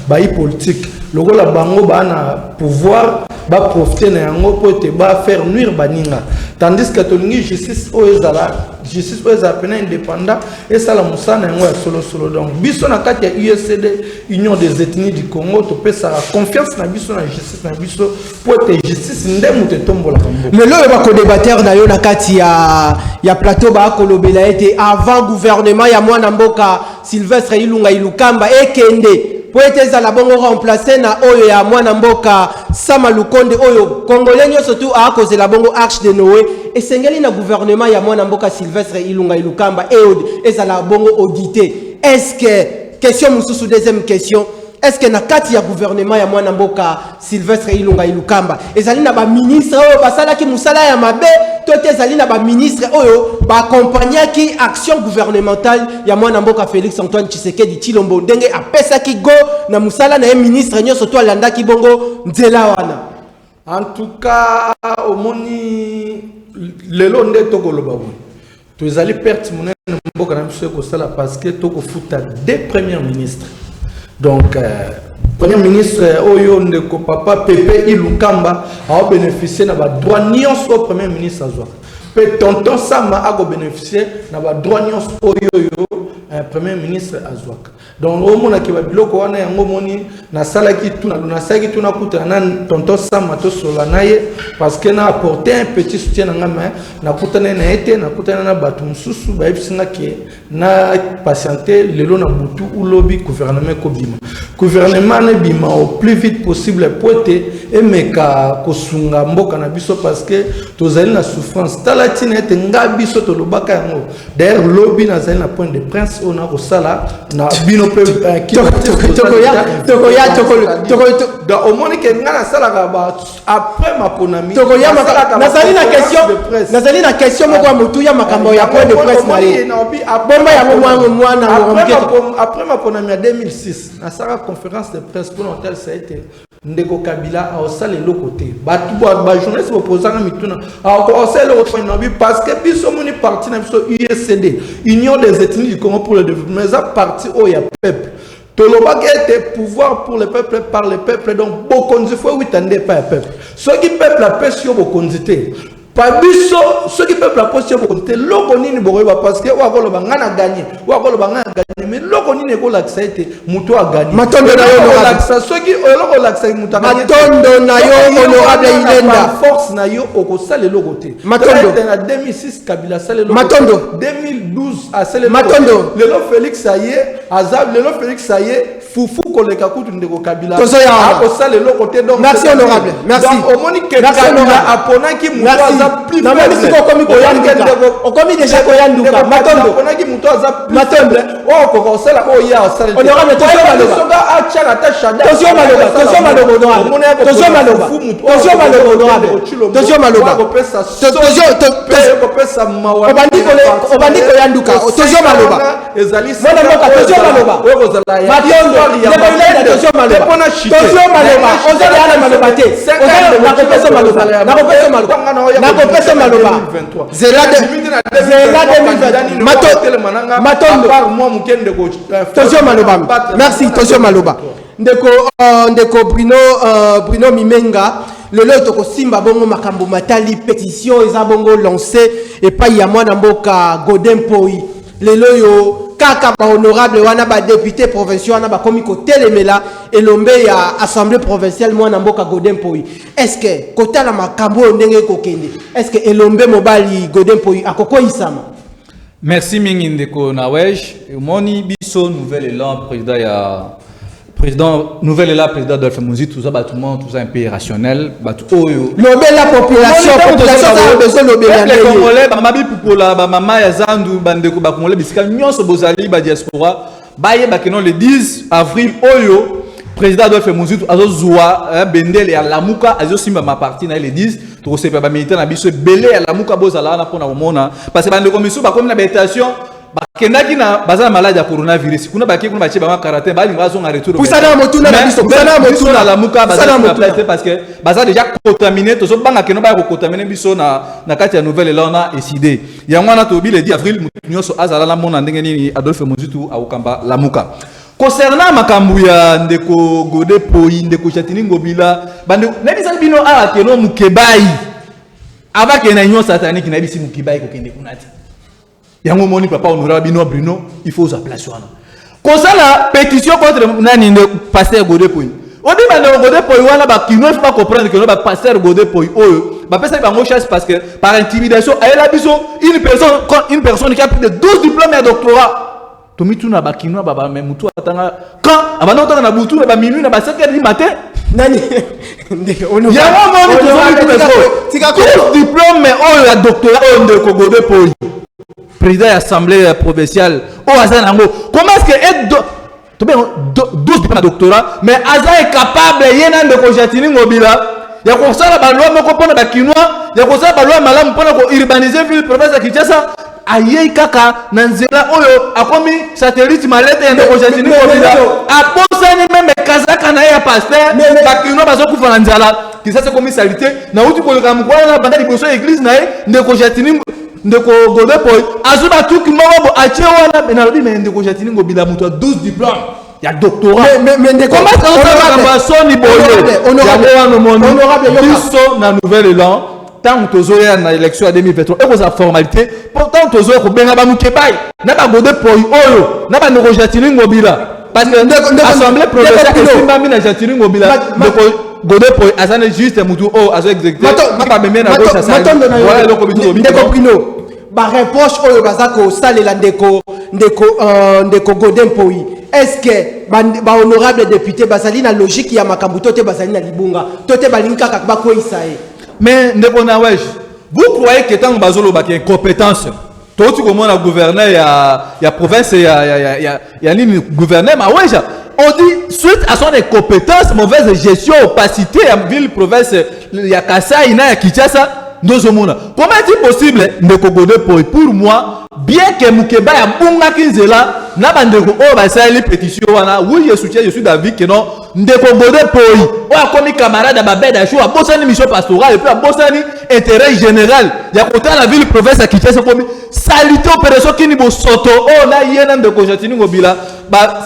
ba politique lokola bango ba na pouvoir ba profiter na yango po te ba faire nuire baninga tandis que tolingi justice oyo za pena indépendant et ça la musana yango ya solo donc biso na kati ya USCD Union des ethnies du Congo to pesa confiance na biso na justice na biso po te justice ndemu te tombola kambo lelo ba ko débatteur na yo na kati ya plateau ba kolobela ete avant gouvernement ya mwana mboka Sylvestre Ilunga Ilukamba ekende po ete za la bongo remplacer na oyo ya mwana mboka Sama Lukonde oyo congolais nyonso tu a cause la bongo Arche de Noé esengeli na gouvernement ya mwana mboka Sylvestre Ilunga Ilukamba et za la bongo audité. Est-ce que question mususu deuxième question est-ce que na kati ya gouvernement ya mwana mboka Sylvestre Ilunga Ilukamba ezali na ba ministre oyo basala ki musala ya mabe to te ezali na ba ministre oyo ba accompagner ki action gouvernementale ya mwana mboka Félix Antoine Tshisekedi Tshilombo ndenge apesa ki go na musala na ministre nyonso to alanda ki bongo nzela wana en tout cas omoni lelo nde tokoloba to ezali perte monene mboka na biso ko sala parce que toko futa des premiers ministres. Donc, Premier ministre Oyo Ndeko Papa Pepe Ilukamba a bénéficié de droit nyonso au Premier ministre Azwa. Pe tonton Sama a bénéficié de droit nyonso Oyo Premier ministre Azwa. Donc, au moment où biloko wana yango moni na salaki tuna kuta na tonton Sama to solanaye parce que na apporté un petit soutien na ngama na kutana na été na kutana na batu mususu ba ebisinga ke na patienter lelo na butu ulobi gouvernement ko bima gouvernement na bima au plus vite possible poete emeka kosunga mboka na biso parce que tozali na souffrance talatine ete nga biso to lobaka yango d'ailleurs lobby na zali na point de prince ona ko sala na bino pe da omoni ke nga na sala ba après ma ponami tokoya nazali na question moko mutu ya makambo ya point de presse na ye bomba ya mwana après ma ponami en 2006 na sala conférence de presse pour l'hôtel ça a été Ndeko Kabila a osala le côté batu ba journaliste opposant mituna a osala le côté parce que biso moni parti na biso USCD Union des ethnies du Congo pour le développement ça parti o ya peuple Tolobaki était pouvoir pour le peuple par le peuple, donc bokonzi faut oui tande pas le peuple. Ceux qui peuple la paix sur bokonzité. Pabiso ceux qui peuple la paix sur bokonzité. Lokonini boroba parce que wa kolo bangana gagné, wa kolo bangana gagné, mais lokonini ko laksa été muto a gagné. Matondo na yo laksa ceux qui loko laksa muto a gagné. Matondo na yo honorable Ilenda. Force na yo oko sale lokoté. Matondo en 2006 Kabila sale lokoté. Matondo 2012 a sale lokoté. Matondo Lelo Félix Saye, Azab Lelo Félix Saye. Foufou koleka kutu ndeko Kabila. Ako sale le côté donc. Merci honorable. Merci. Donc au moni que Kabila apona ki muto aza plus. Na moni siko komi ko yanduka. Okomi déjà ko yanduka. Matondo. Apona ki muto aza plus. Matondo. Oh ko sala o ya sale. Honorable Tozo Maloba. Soga acha ta shada. Tozo Maloba. Tozo Maloba honorable. Tozo Maloba. Tozo Maloba honorable. Tozo Maloba. Tozo ko pesa mawa. Obandi ko yanduka. Tozo Maloba. Ezali. Mwana moka Tozo Maloba. Matondo. Tozo Maloba. Merci Tozo Maloba. Ndeko Bruno Mimenga lelo toko simba bongo makambo matali pétition eza bongo lancé et pas ya mwana mboka Godin Poi lelo yo kaka ba honorable wana ba député provincial wana ba komi ko telemela elombe ya assemblée provinciale mwana mboka Godin Poi. Est-ce que kota la makambo ndenge ko kende? Est-ce que elombe mobali Godin Poi akoko isama? Merci mingi ndeko Nawej. Moni biso nouvel élan président nouvel élan président Adolphe Muzi tout ça bâtiment tout ça un pays rationnel batu oyo lobé la population a besoin lobé les Congolais ba mabi pupola ba mama ya zandu bandeko ba Congolais bisika nyonso bozali ba diaspora baye ba kenon le 10 avril oyo président Adolphe Muzi azozwa bendele ya lamuka azosimba ma parti na le 10 to sepa ba militaire na biso belé ya lamuka bozala na pona omona parce que bandeko miso ba comme na bétation bakendaki na bazala malade ya coronavirus kuna baki kuna bache ba karaté bali ngazo nga retour pusana motuna na biso pusana motuna la muka bazala placer parce que bazala déjà contaminé to so banga keno ba ko contaminer biso na kati ya nouvelle elana décidé ya ngwana to bi le 10 avril nyonso azala la mona ndenge ni Adolphe Muzitu akamba la muka concernant makambu ya ndeko Godin Poi ndeko Chatini Ngobila bande nebisa bino ala keno mukebai abake na nyo satanique na bisi mukebai ko kende kunati yango moni papa honorable Bruno il faut sa place wana kosala pétition contre nani de pasteur Godin Poi odi ba Godin Poi wana ba kino il faut pas comprendre que ba pasteur Godin Poi oyo ba pesa ba ngo chasse parce que par intimidation elle a biso une personne qui a plus de 12 diplômes et doctorat tomi tuna ba kino ba même mutu atanga quand abana otanga na butu ba minuit na ba 7h du matin nani yango moni to diplôme oyo ya doctorat oyo ndeko Godin Poi président de l'Assemblée provinciale au hasard nango comment est-ce que 12 diplômes de doctorat mais Aza est capable yena de Chatini Ngobila ya ko sala ba loi moko pona ba kinwa ya ko sala ba loi malamu pona ko urbaniser ville province ya Kinshasa ayei kaka na nzela oyo akomi satellite malete ya de Chatini Ngobila aposani même kazaka na ya pasteur ba kinwa bazo kufa na nzala Kinshasa komi salité na uti ko le mukwana na banda liboso église na ye de Chatini ndeko Godin Poi azuba tuki moko atie wana na lobi mais ndeko Chatini Ngobila muto 12 diplômes ya doctorat mais ndeko comment ça soni boyo honorable biso na nouvel élan tant tozoya na élection à 2023 et ko formalité pourtant tozoya ko benga ba mukebai na ba Godin Poi oyo na ba ndeko Chatini Ngobila parce que assemblée provinciale esimba mina Chatini Ngobila ndeko Godin Poi azane juste mutu o azo exécuter pas même na gauche ça voilà le comité ndeko Bruno ba reproche oyo bazako salela ndeko Godin Poi est-ce que ba honorable député bazali na logique ya makambu tote bazali na libunga tote balinka kaka ba ko isae mais ndeko Nawej vous croyez que tant bazolo ba ki compétence toi tu comme na gouverneur ya province ya nini gouverneur ma weja on dit suite à son incompétence mauvaise gestion opacité ya ville province ya Kasai na ya Kinshasa ndozomona comment est-il possible ndeko Godin Poi pour moi bien que mukeba ya bunga kinzela na bandeko o basali pétition wana oui je suis d'avis que non ndeko Godin Poi o akomi camarade ba beda show abosani mission pastorale et puis abosani intérêt général ya kota la ville province ya Kinshasa komi salite opération kini bo soto o na yena ndeko Chatini Ngobila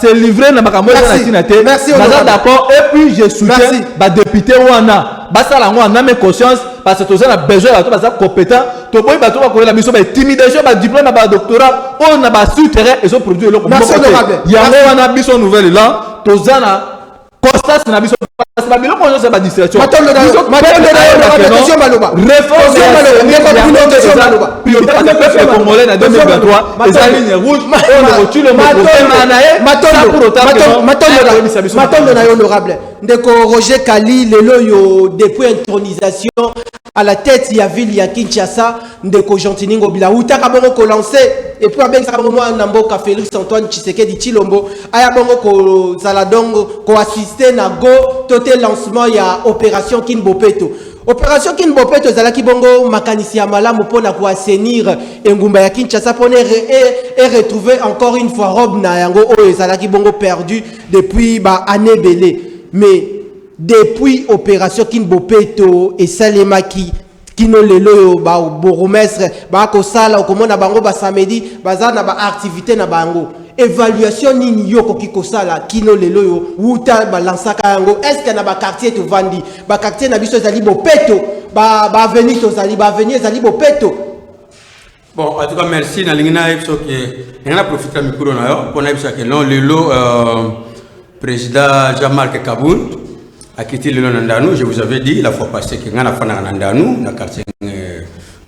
c'est livré na makambo na sinate. Merci. D'accord. Et puis je soutiens ba député wana. Basa la moi na conscience parce que tous on a besoin de basa compétent. To boy ba to ba ko la mission ba intimidation ba diplôme ba doctorat on a ba sur terrain et so produit le. Merci honorable. Il y a wana biso nouvelle là. Tozana constance na biso parce que ba biloko on se ba distraction. Matondo na question baloba. Réforme priorité parce que le peuple congolais en 2023 les lignes rouges on retire le Matondo na honorable ndeko Roger Kali lelo yo depuis intronisation à la tête ya ville ya Kinshasa ndeko Gentini Ngobila utaka bongo ko lancer et puis avec ça bongo na mboka Félix Antoine Tshisekedi Tshilombo aya bongo ko zaladongo ko assister na go toté lancement ya opération Kinbopeto. Opération Kinbopeto zalaki bongo makanisi ya malamu pona ko assainir engumba ya Kinshasa pona et retrouver encore une fois robe na yango o zalaki bongo perdu depuis ba année belé. Mais depuis opération Kinbopeto et Salemaki kino lelo ba bourgmestre ba ko sala okomona bango ba samedi bazana ba activité na bango évaluation nini yoko kiko sala kino lelo yo uta ba lansaka yango est-ce que na ba quartier to vandi ba quartier na biso zali Bopeto ba avenue to zali ba avenue zali Bopeto. Bon, en tout cas merci na lingina epso que ngana profiter micro na yo pona epso que non lelo président Jean-Marc Kaboul a quitté le Nandanu. Je vous avais dit la fois passée que ngana fana Nandanu na quartier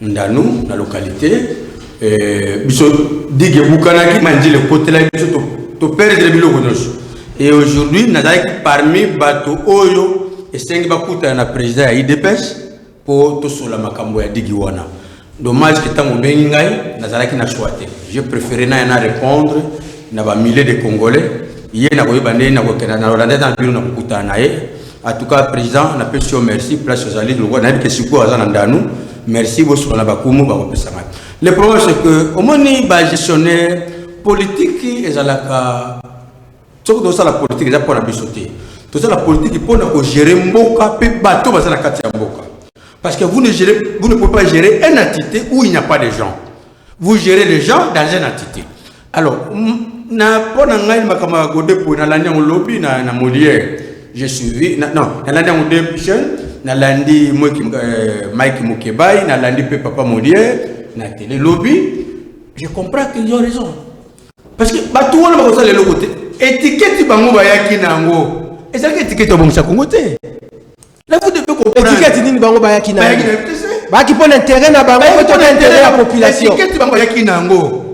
Ndanu na localité biso dige bukanaki mandi le côté là biso to perdre biloko nyonso. Et aujourd'hui nazali parmi bato oyo esengi bakuta na président ya IDPS pour to sola makambo ya digi wana. Dommage que tango bengi ngai nazalaki na choix. Je préférais na répondre na ba milliers de Congolais. Hier na koyeba ndeni na kokena na Rwanda dans bureau na kukuta na ye. En tout cas président na pesio merci place aux alliés le na que siko azana ndanu. Merci beaucoup na bakumu ba kopesama. Le problème c'est que au moni ba gestionnaire politique ezalaka soko do la politique za pona bisoté. Tout ça la politique pona ko gérer mboka pe bato bazana kati ya mboka. Parce que vous ne pouvez pas gérer une entité où il n'y a pas de gens. Vous gérez les gens dans une entité. Alors na pona ngai makama gode po na landi on lobby na Molière. J'ai suivi na landi on députation na landi Mike Mukebai na landi pe papa Molière na télé lobby. Je comprends qu'ils ont raison. Parce que batou on va le côté étiquette bango bayaki nango. Et ça étiquette bon ça Congo té. Là vous devez comprendre. Étiquette nini bango bayaki nango. Ba qui pon intérêt na bango ko to intérêt la population. Étiquette bango bayaki nango.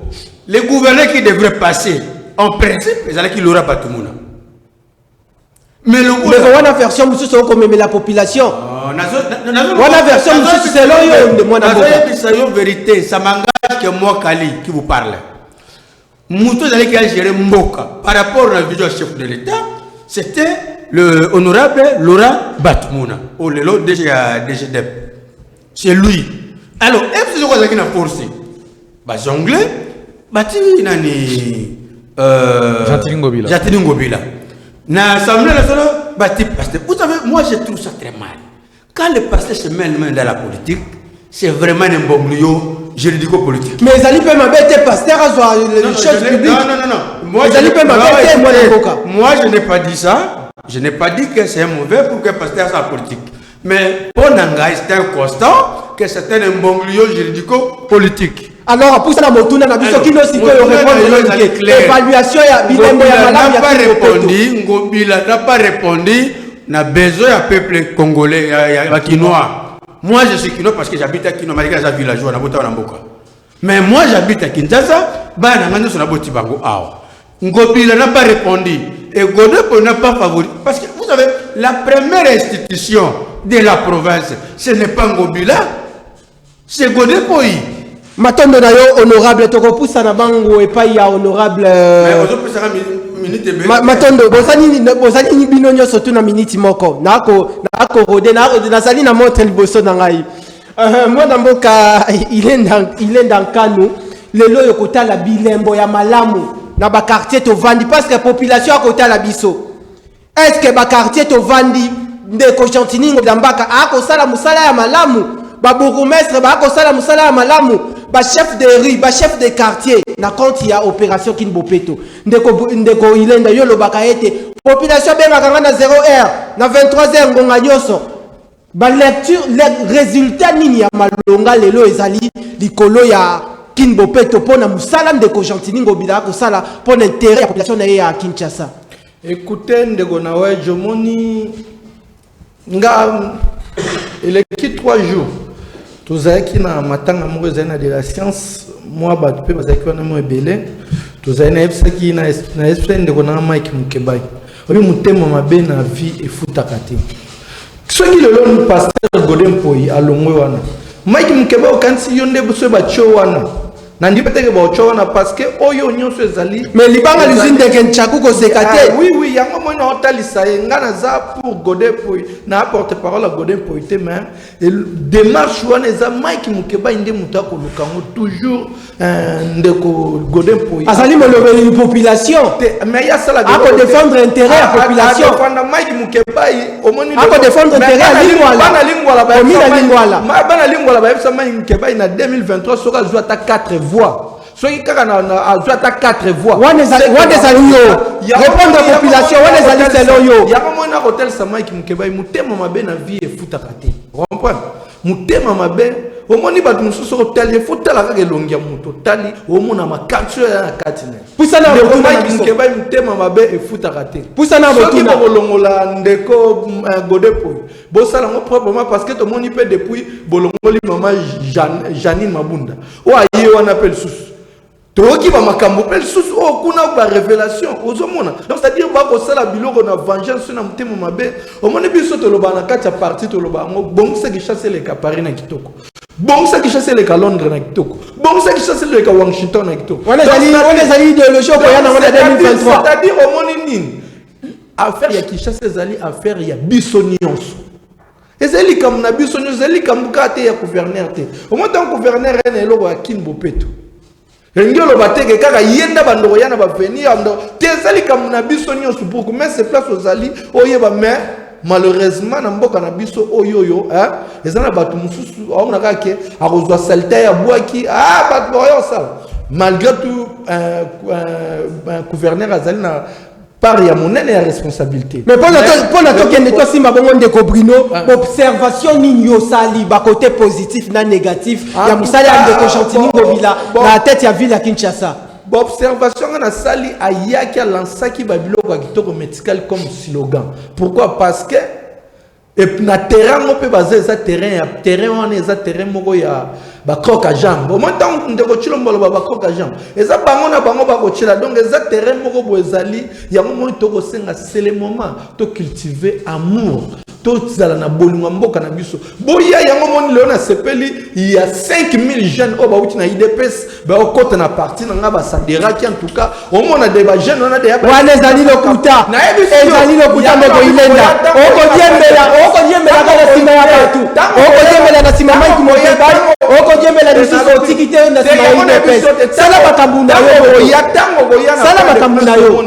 Les gouverneurs qui devraient passer, en principe, ils allaient qu'il aura pas tout le monde. Mais le gouvernement. Mais on a version, monsieur, c'est comme la population. On a version, monsieur, c'est l'oyo de moi. C'est la vérité, ça m'engage que moi, Kali, qui vous parle. Moutou allait gérer Mboka. Par rapport à la vision chef de l'État, c'était le honorable Laura Batmouna, au Lelo DGDEP. C'est lui. Alors, est-ce que vous avez forcé? Bah, jonglé. Bati nani Gentini Ngobila na assemblée nationale bati pasteur. Vous savez, moi je trouve ça très mal quand le pasteur se mêle dans la politique. C'est vraiment un bon lieu juridico-politique. Mais ils allaient pas m'embêter pasteur à voir les choses publiques. Non. Moi je n'ai pas dit ça. Je n'ai pas dit que c'est mauvais pour que le pasteur soit politique. Mais pour Nanga, c'est un constant que c'est un bon lieu juridico-politique. Alors, pour ça, Motuna n'a biso kino siko yo répondre l'évaluation ya bilembo ya malamu ya Ngobila n'a pas répondu na besoin ya peuple congolais ya Kinois. Moi je suis Kinois parce que j'habite à Kinois, malgré les villageois na bota na mboka. Mais moi j'habite à Kinshasa, ba na ngando na boti bango awa. Ngobila n'a pas répondu et Godepo n'a pas favorisé parce que vous savez la première institution de la province, ce n'est pas Ngobila, c'est Godepo. Matondo na yo honorable toko poussa na bango et pas ya honorable Matondo bozani ni bino nyoso tu na minute moko nako rode na sali na montre liboso na ngai moi na mboka il est dans Kanu lelo yo kotala bilembo ya malamu na ba quartier to vandi parce que population akotala biso est-ce que ba quartier to vandi ndeko Gentini Ngobila mbaka ako sala musala ya malamu ba bourgmestre ba ako sala musala ya malamu chef de rue, chef de quartier, na compte il y a opération Kinbopeto. Ndeko ilenda yo lo bakaete. Population benga na 0h, na 23h ngonga nyoso. Ba lecture les résultats nini ya malonga lelo ezali likolo ya Kinbopeto pona musala ndeko Gentini ngobila ko sala pona intérêt ya population na ya Kinshasa. Écoutez ndeko na ouais je moni nga il est qui 3 jours. Tozaki na matanga moko ezana de la science moi ba pe bazaki wana mo ebele tozali na ebsaki na esprit ndeko na Mike Mukebai. Obi mutema mabe na vie efutaka te. Soki lelo ni pasteur Godin Poi alongwe wana. Mike Mukebai okansi yonde boso ba cho wana. Nandi peut-être ba cho wana parce que oyo nyonso ezali. Mais libanga l'usine de Kenchaku ko sekate. Oui, yango mo na otalisa ngana za pour Godin Poi na porte-parole à Godin Poi te même démarche wana za Mike Mukebai inde mutako lukango toujours ndeko Godin Poi. Azali mo lobeli population. Mais ya sala ako défendre intérêt à population. Pendant Mike Mukebai omoni ako défendre intérêt à lingwala. Bana lingwala ba yebisa Mike Mukebai na 2023 soka zo ata 4 voix. Soki kaka na ata 4 voix. Wane zali yo. Répondre à population wane zali selon yo. Ya mona hotel sa Mike Mukebai mutema mabe na vie efutaka te. Comprendre? Mutema mabe omoni batu mususu otali efutala kaka elongia muto tali omona makatso ya katine. Pusana Mike Mukebai mutema mabe efutaka te. Pusana botuna. Soki bolongola ndeko Godepoi. Bosala ngo proprement parce que to moni pe depuis bolongoli maman Janine Mabunda. O aye wana appelle sous. Toki ba makambo pel sous o kuna ba révélation ozomona. Donc c'est-à-dire ba ko sala biloko na vengeance na mutema mabe. Omoni biso to loba na kati ya parti to loba ngo bon c'est qui chasser les Paris na kitoko. Bon c'est qui chasser les Londres na kitoko. Bon c'est qui chasser les Washington na kitoko. On les ali idéologie ko yana na 2023. C'est-à-dire omoni nini? Affaire ya qui chasser zali affaire ya bisonions. Ezeli comme na bisonions ezeli comme kate ya gouverneur te. Au moins tant gouverneur ene eloko ya Kinbopeto. Ngelo bateke kaka yenda bandoko yana ba venir ando tezali comme na bisonions pour mais c'est place aux ali oyeba mais malheureusement na mboka na biso oyoyo ezana batu mususu aona kake akozwa salta ya bwaki batu boyo sala malgré tout gouverneur azali na par ya monene ya responsabilité. Mais pour notre kende to simba bongo ndeko Bruno observation nini yo sali ba côté positif na négatif ya musali ya ndeko Gentini ngobila na tête ya ville ya Kinshasa. Observation na sali ayaki a lansaki ba biloko ya kitoko médical comme slogan. Pourquoi? Parce que et na terrain mo pe basé ça terrain on est terrain moko ya ba croque à jambe. Au moins tant ndeko Chilombolo ba croque à jambe. Eza bango na bango ba ko chila donc eza terrain moko boezali ya mo to ko senga c'est le moment to cultiver amour. To zala na bolunga mboka na biso. Boya yango moni leona sepeli il y a 5000 jeunes au ba uti na IDPS ba okota na parti na ngaba sadera ki en tout cas au mona de ba jeunes on a des wane zali lokuta na ezali lokuta moko ilenda oko diembela kana sima ya batu oko diembela na sima Mike Mukebai oko diembela na sima otikite na sima IDPS sala makambu na yo ya tango boya na sala makambu na yo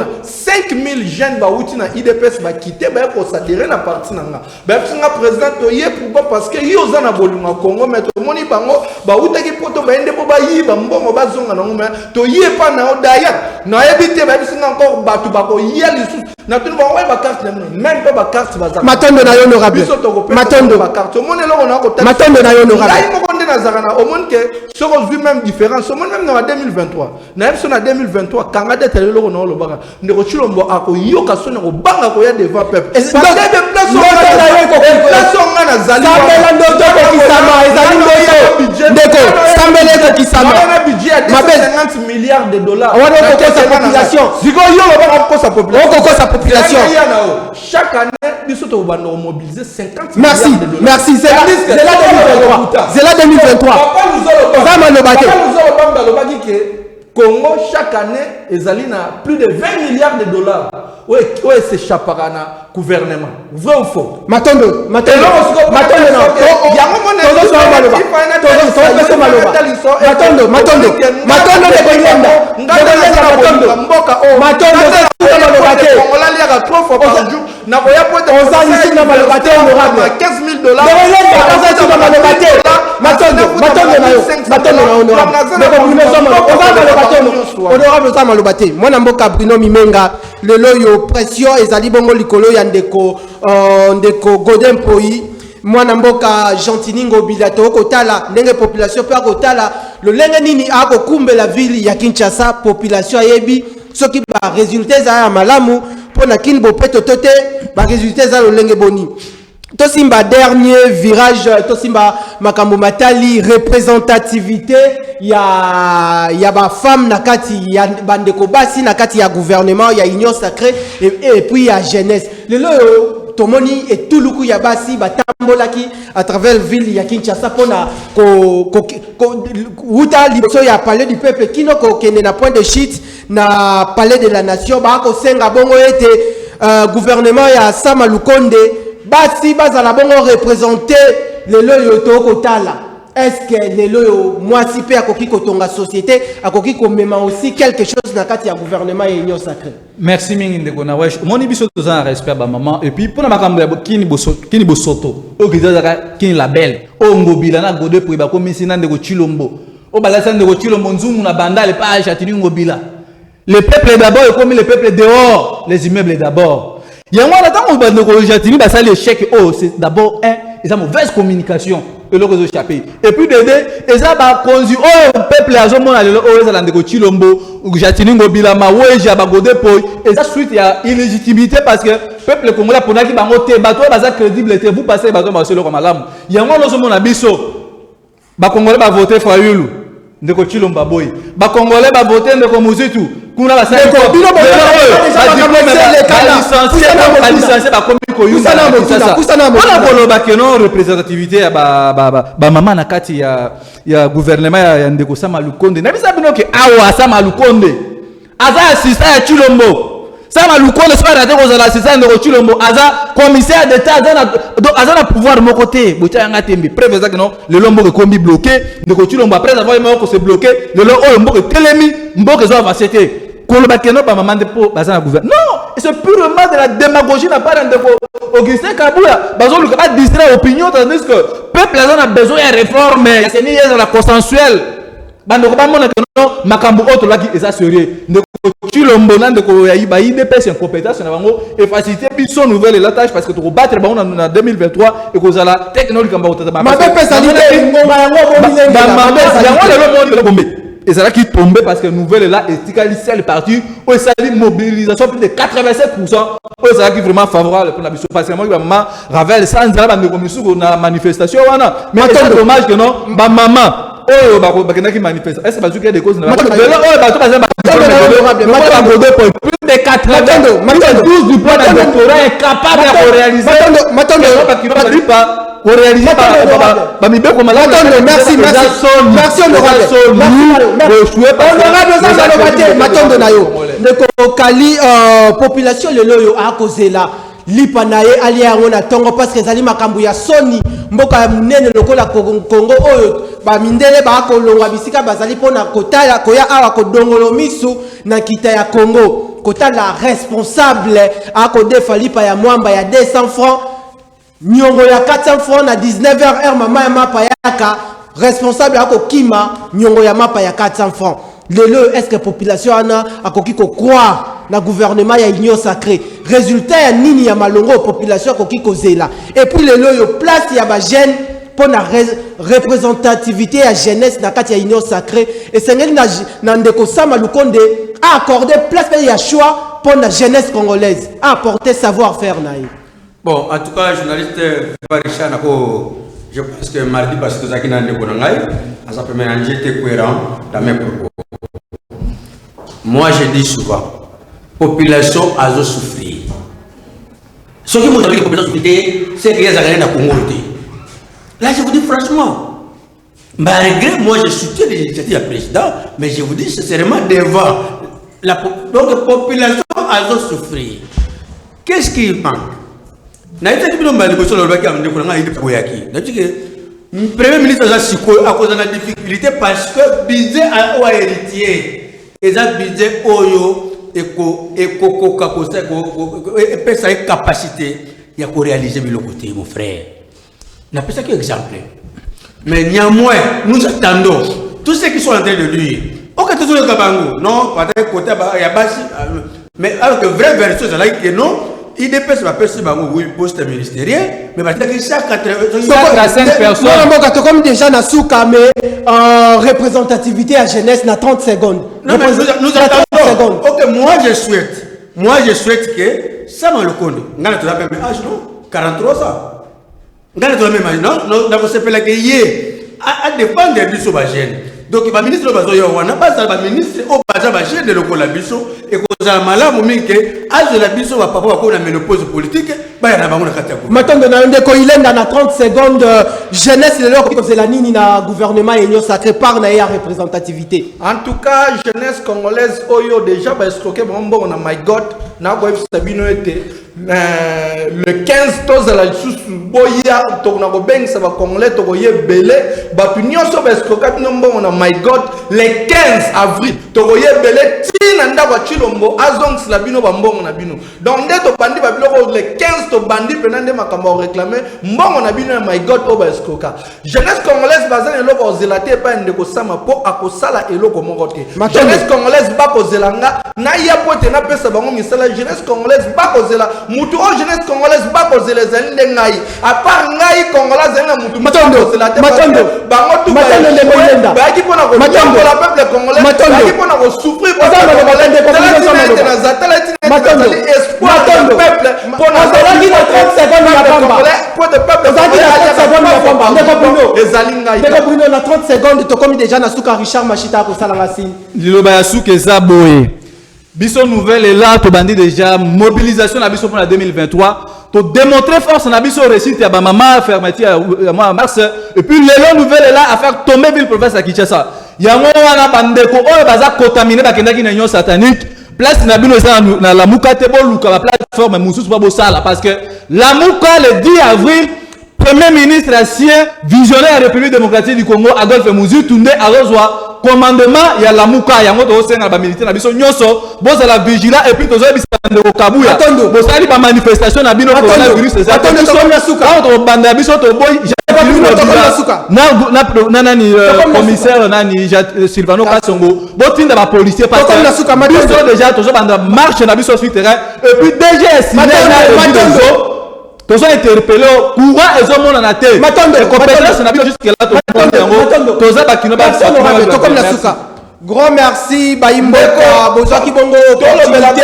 5000 jeunes ba uti na IDPS ba quitter ba ko sadera na parti na nga ba singa président to ye pourquoi parce que yo za na bolunga Congo mais to moni bango ba utaki poto ba ende bo ba yiba mbongo ba zonga na ngoma to ye pa na odaya na ebite ba singa encore batu ba ko ye lisu na tout ba ba carte même pas ba carte ba za matondo na yo honorable matondo ba carte moni loko na ko matondo na yo honorable ay mo konde na zakana au monde que soko vu même différence au monde même na 2023 na ebso na 2023 kanga dete loko na lobaka ndeko Chilombo ako yoka sona ko banga ko ya devant peuple place sambela ndoto kokisama ezali ndoto ndeko sambela kokisama mabe 50 milliards de dollars wana kokosa population ziko yo ba kokosa population kokosa population chaque année biso to bando mobiliser 50 milliards de dollars merci c'est là 2023 zama lobake Congo chaque année ezali na plus de 20 milliards de dollars où s'échappera na gouvernement vrai ou faux matondo na matondo de koyenda mboka na malobate. On l'a lié à 3 fois par jour. Na koya pote. On s'en ici na malobate honorable. $15,000. On na malobate. Honorable Sam Malobate. Moi na mboka Bruno Mimenga. Lelo yo pression ezali bongo likolo ya ndeko Godin Poi. Moi na mboka Gentiningo Bilato kotala ndenge population pe akotala le lenge nini akokumbe la ville ya Kinshasa population yebi soki ba résultats za malamu pona kin bo peto tote ba résultats za le lenge boni. Tosimba dernier virage, Tosimba makambo matali représentativité ya ba femme nakati ya bandeko basi nakati ya gouvernement ya union sacrée et puis ya jeunesse. Lelo tomoni et tout luku ya basi batambolaki à travers ville ya Kinshasa pona uta liboso ya palais du peuple kino ko kende na point de chute na palais de la nation ba ko senga bongo ete gouvernement ya Sama Lukonde basi bazala bongo représenter lelo yo tokotala. Est-ce que lelo yo mwasi pe akoki kotonga société akoki komema aussi quelque chose na kati ya gouvernement ya union sacrée? Merci mingi ndeko na wesh. Moni biso toza respect ba maman et puis pona makambo ya kini bosoto. O kizaza kini label. O ngobila na gode po ba komisi na ndeko Chilombo. O balasa ndeko Chilombo nzumu na bandale pa chatini ngobila. Le peuple d'abord et comme le peuple dehors, les immeubles d'abord. Il y a un temps où on jatini basa l'échec oh c'est d'abord ils ont mauvaise communication et le réseau échappé et puis de deux ils ont conduit oh peuple a zo mona lelo oh ezala ndeko Chilombo jatini ngobila ma weja ba gode po et ça suite il y a illégitimité parce que peuple congolais pona ki bango te bato baza crédible te vous passez bato ba selo ko malamu il y a un zo mona biso ba congolais ba voter Fayulu ndeko Chilombo boy ba congolais ba voter ndeko Muzitu kuna ba sala ko bino ba licencié ba komi ko yunda na koloba ke non représentativité ya ba mama na kati ya gouvernement ya ndeko Sama Lukonde na bisa bino ke awa Sama Lukonde aza assistant ya Chilombo Sama Lukonde c'est pas raté ko za assistant ndeko Chilombo aza commissaire d'état aza na pouvoir mon côté botia yanga tembe preuve ça que non le lombo ko kombi bloqué ndeko Chilombo après avoir ko se bloqué le lo o mbo ko telemi mbo ko zo avancer Kolobakeno ba maman de po baza na gouvernement. Non, c'est purement de la démagogie na part de Augustin Kabila. Bazo luka ba distraire opinion tandis que peuple a besoin de réforme, c'est ni la consensuelle. Bando ko ba mona que non makambo autre laki eza sérieux. Ndeko Chilombo na ndeko ya iba IDPS incompétence na bango et faciliter biso nouvelle la tâche parce que to battre bango na 2023 et ko zala technologie kamba otata ba. Mabe pesa lite ngoma yango bo milenga. Ba mabe yango le bombe. Et c'est là qui tombait parce que nouvelle là est le parti où il s'agit de mobilisation plus de 87%. Où c'est là qui est vraiment favorable pour la mission. Parce que moi, maman, Ravel, sans dire la manifestation, mais c'est dommage que non, ma maman, oh, bah, qui manifeste. Est-ce que qu'il y a des causes? Plus de 80, 12 du point de doctorat incapable de réaliser. Merci Kali population le loyo a causé là lipanaye alia ngona tongo parce que zali makambu ya soni mboka munene lokola Congo oyo ba mindele ba ko longa bisika bazali pona kotala koya awa ko dongolo misu na kita ya Congo kota la responsable a ko defa lipa ya mwamba ya 200 francs nyongo ya 400 francs na 19h mama ya mapa yaka responsable ako kima nyongo ya mapa ya 400 francs. Lelo est-ce que population ana akoki ko croire na gouvernement ya union sacrée résultat ya nini ya malongo population akoki ko zela et puis lelo yo place ya ba jeune pour la représentativité ya jeunesse na kati ya union sacrée et sengeli na ndeko Sama Lukonde a accordé place ya choix pour la jeunesse congolaise a apporter savoir-faire na ye. Bon, en tout cas, journaliste Richard Nako, je pense que mardi, parce que Zaki n'a pas de ça permet d'être cohérent dans mes propos. Moi, je dis souvent, population a souffert. Ce qui m'a dit que la population souffert, c'est qu'il y a rien à Congo. Là, je vous dis franchement, malgré moi, je soutiens les initiatives du président, mais je vous dis sincèrement, devant la population a souffert. Qu'est-ce qui manque? Na été que nous avons besoin de l'Ouest qui a amené pour l'Angleterre pour Boyaki. Le Premier ministre a à cause de la difficulté parce que budget a héritier. Et ça budget oyo epesa capacité ya ko réaliser le côté mon frère. N'a pas ça que exemple. Mais néanmoins, nous attendons tous ceux qui sont en train de lire. Ok, tout le Kabango, non, pas de côté, il y a basi. Mais alors que vraie version, c'est là que non, il dépêche ma personne, oui, poste ministériel, mais parce que chaque 85 personnes. Non, comme déjà na souka, mais représentativité à jeunesse na 30 secondes. Non, mais nous attendons. Ok, moi je souhaite que ça m'a le compte. On a le même âge, non? 43 ans. On a le même âge, non? On a se fait que hier, à dépendre de ce bagène. Donc, le ministre on n'a pas le ministre au bagène de l'Okolabissou et qu'on a malade, que âge de la biso va pas avoir une ménopause politique, bah, il y a une catégorie. Maintenant, il est dans 30 secondes, jeunesse, de l'heure que c'est la nini na gouvernement et nous sacré par na représentativité. En tout cas, jeunesse congolaise, oyo déjà, parce que on a my God, na boy Sabino était le 15 toza la sous boya, to na go beng ça va congolais, to go ye belé, batu nyonso parce que on a my God, le 15 avril, to go ye belé, tina ndaba chilombo, azong slabino bambongo na bino. Donc dès to bandi babilo le 15 to bandi penande makamba réclamer, mbongo na bino my God oba eskoka. Jeunesse congolaise bazan eloko ozelaté pa ndeko sama po akosala eloko mongote. Jeunesse congolaise bako zelanga na ya pote na pesa bango misala jeunesse congolaise bako zela mutu o jeunesse congolaise bako zela zende ngai. A part ngai congolaise na mutu bako zelate bango tu ba ki pona ko la peuple congolais ba ki pona ko souffrir pour ça na 30 secondes to comme déjà na souka Richard Machita ko sala ngasi liloba ya souka eza boye biso nouvelle est là to bandi déjà mobilisation na biso pour la 2023 to démontrer force na biso réussite ya ba maman fermeture ya mois mars et puis l'élan nouvelle est là à faire tomber ville province à Kinshasa yango wana bandeko oyo baza contaminer bakendaki na union satanique place na bino na la muka te boluka ba plateforme mususu ba bosala parce que la muka le 10 avril premier ministre ancien visionnaire de la République démocratique du Congo Adolphe Muzu Tunde arozwa commandement ya la muka yango to senga ba militaire na biso nyonso bozala vigilant et puis tozo bisande ko kabuya bozali ba manifestation na bino coronavirus ça to banda biso to boy nani commissaire nani Silvano Kasongo botinda ba policier parce que biso déjà tozo banda marche na biso sur terrain et puis DGS tous ont interpellé courant et ont mon anaté compétence n'a pas jusqu'à là tous ont comme la souka. Grand merci Baimboka Bozaki Bongo opportunité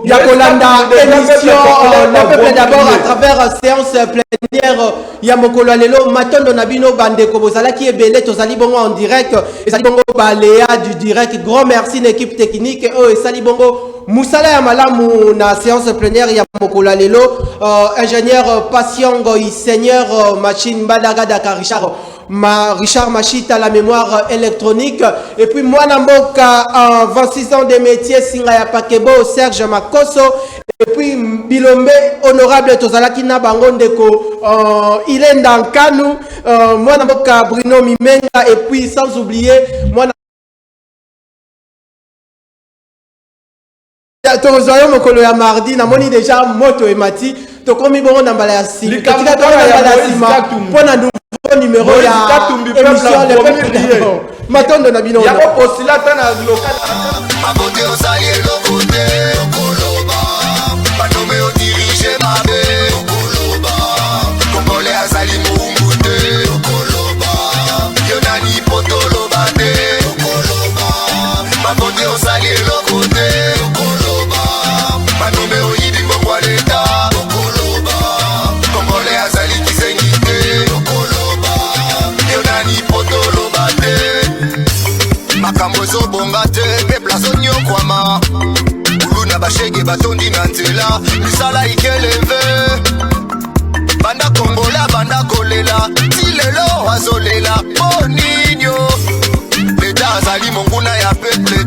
ya Kolanda émission le peuple d'abord à travers séance plénière ya mokolo lelo matondo na bino bandeko bozala ki ebele tozali bongo en direct ezali bongo baléa du direct. Grand merci l'équipe technique et sali bongo Moussala ya malamu na séance plénière ya mokolo lelo ingénieur Patiengo seigneur machine Badaga Dakar Richard Machita la mémoire électronique et puis moi Namboka 26 ans de métier Singaya Pakebo Serge Makoso et puis Bilombe honorable Tozalaki na bango ndeko il est dans Kanu moi Namboka Bruno Mimenga et puis sans oublier moi Tozoyo mokolo ya mardi namoni déjà moto et mati to komi bongo na mbala ya sima numéro ya émission le peuple matondo na bino ya ko postula tana local mabote osali elokote okoloba banome odirige mabe okoloba kongole azali muungute okoloba yonani potoloba te okoloba mabote osali elokote okoloba banome oyidi ngokwa leta okoloba kongole azali kisengite okoloba yonani potoloba te makambo ezobonga te peuple azonyokwama ulu na bashege batondi na nzela misala ikeleve banda kongola banda kolela ti lelo azolela po ninyo leta azali monguna ya peuple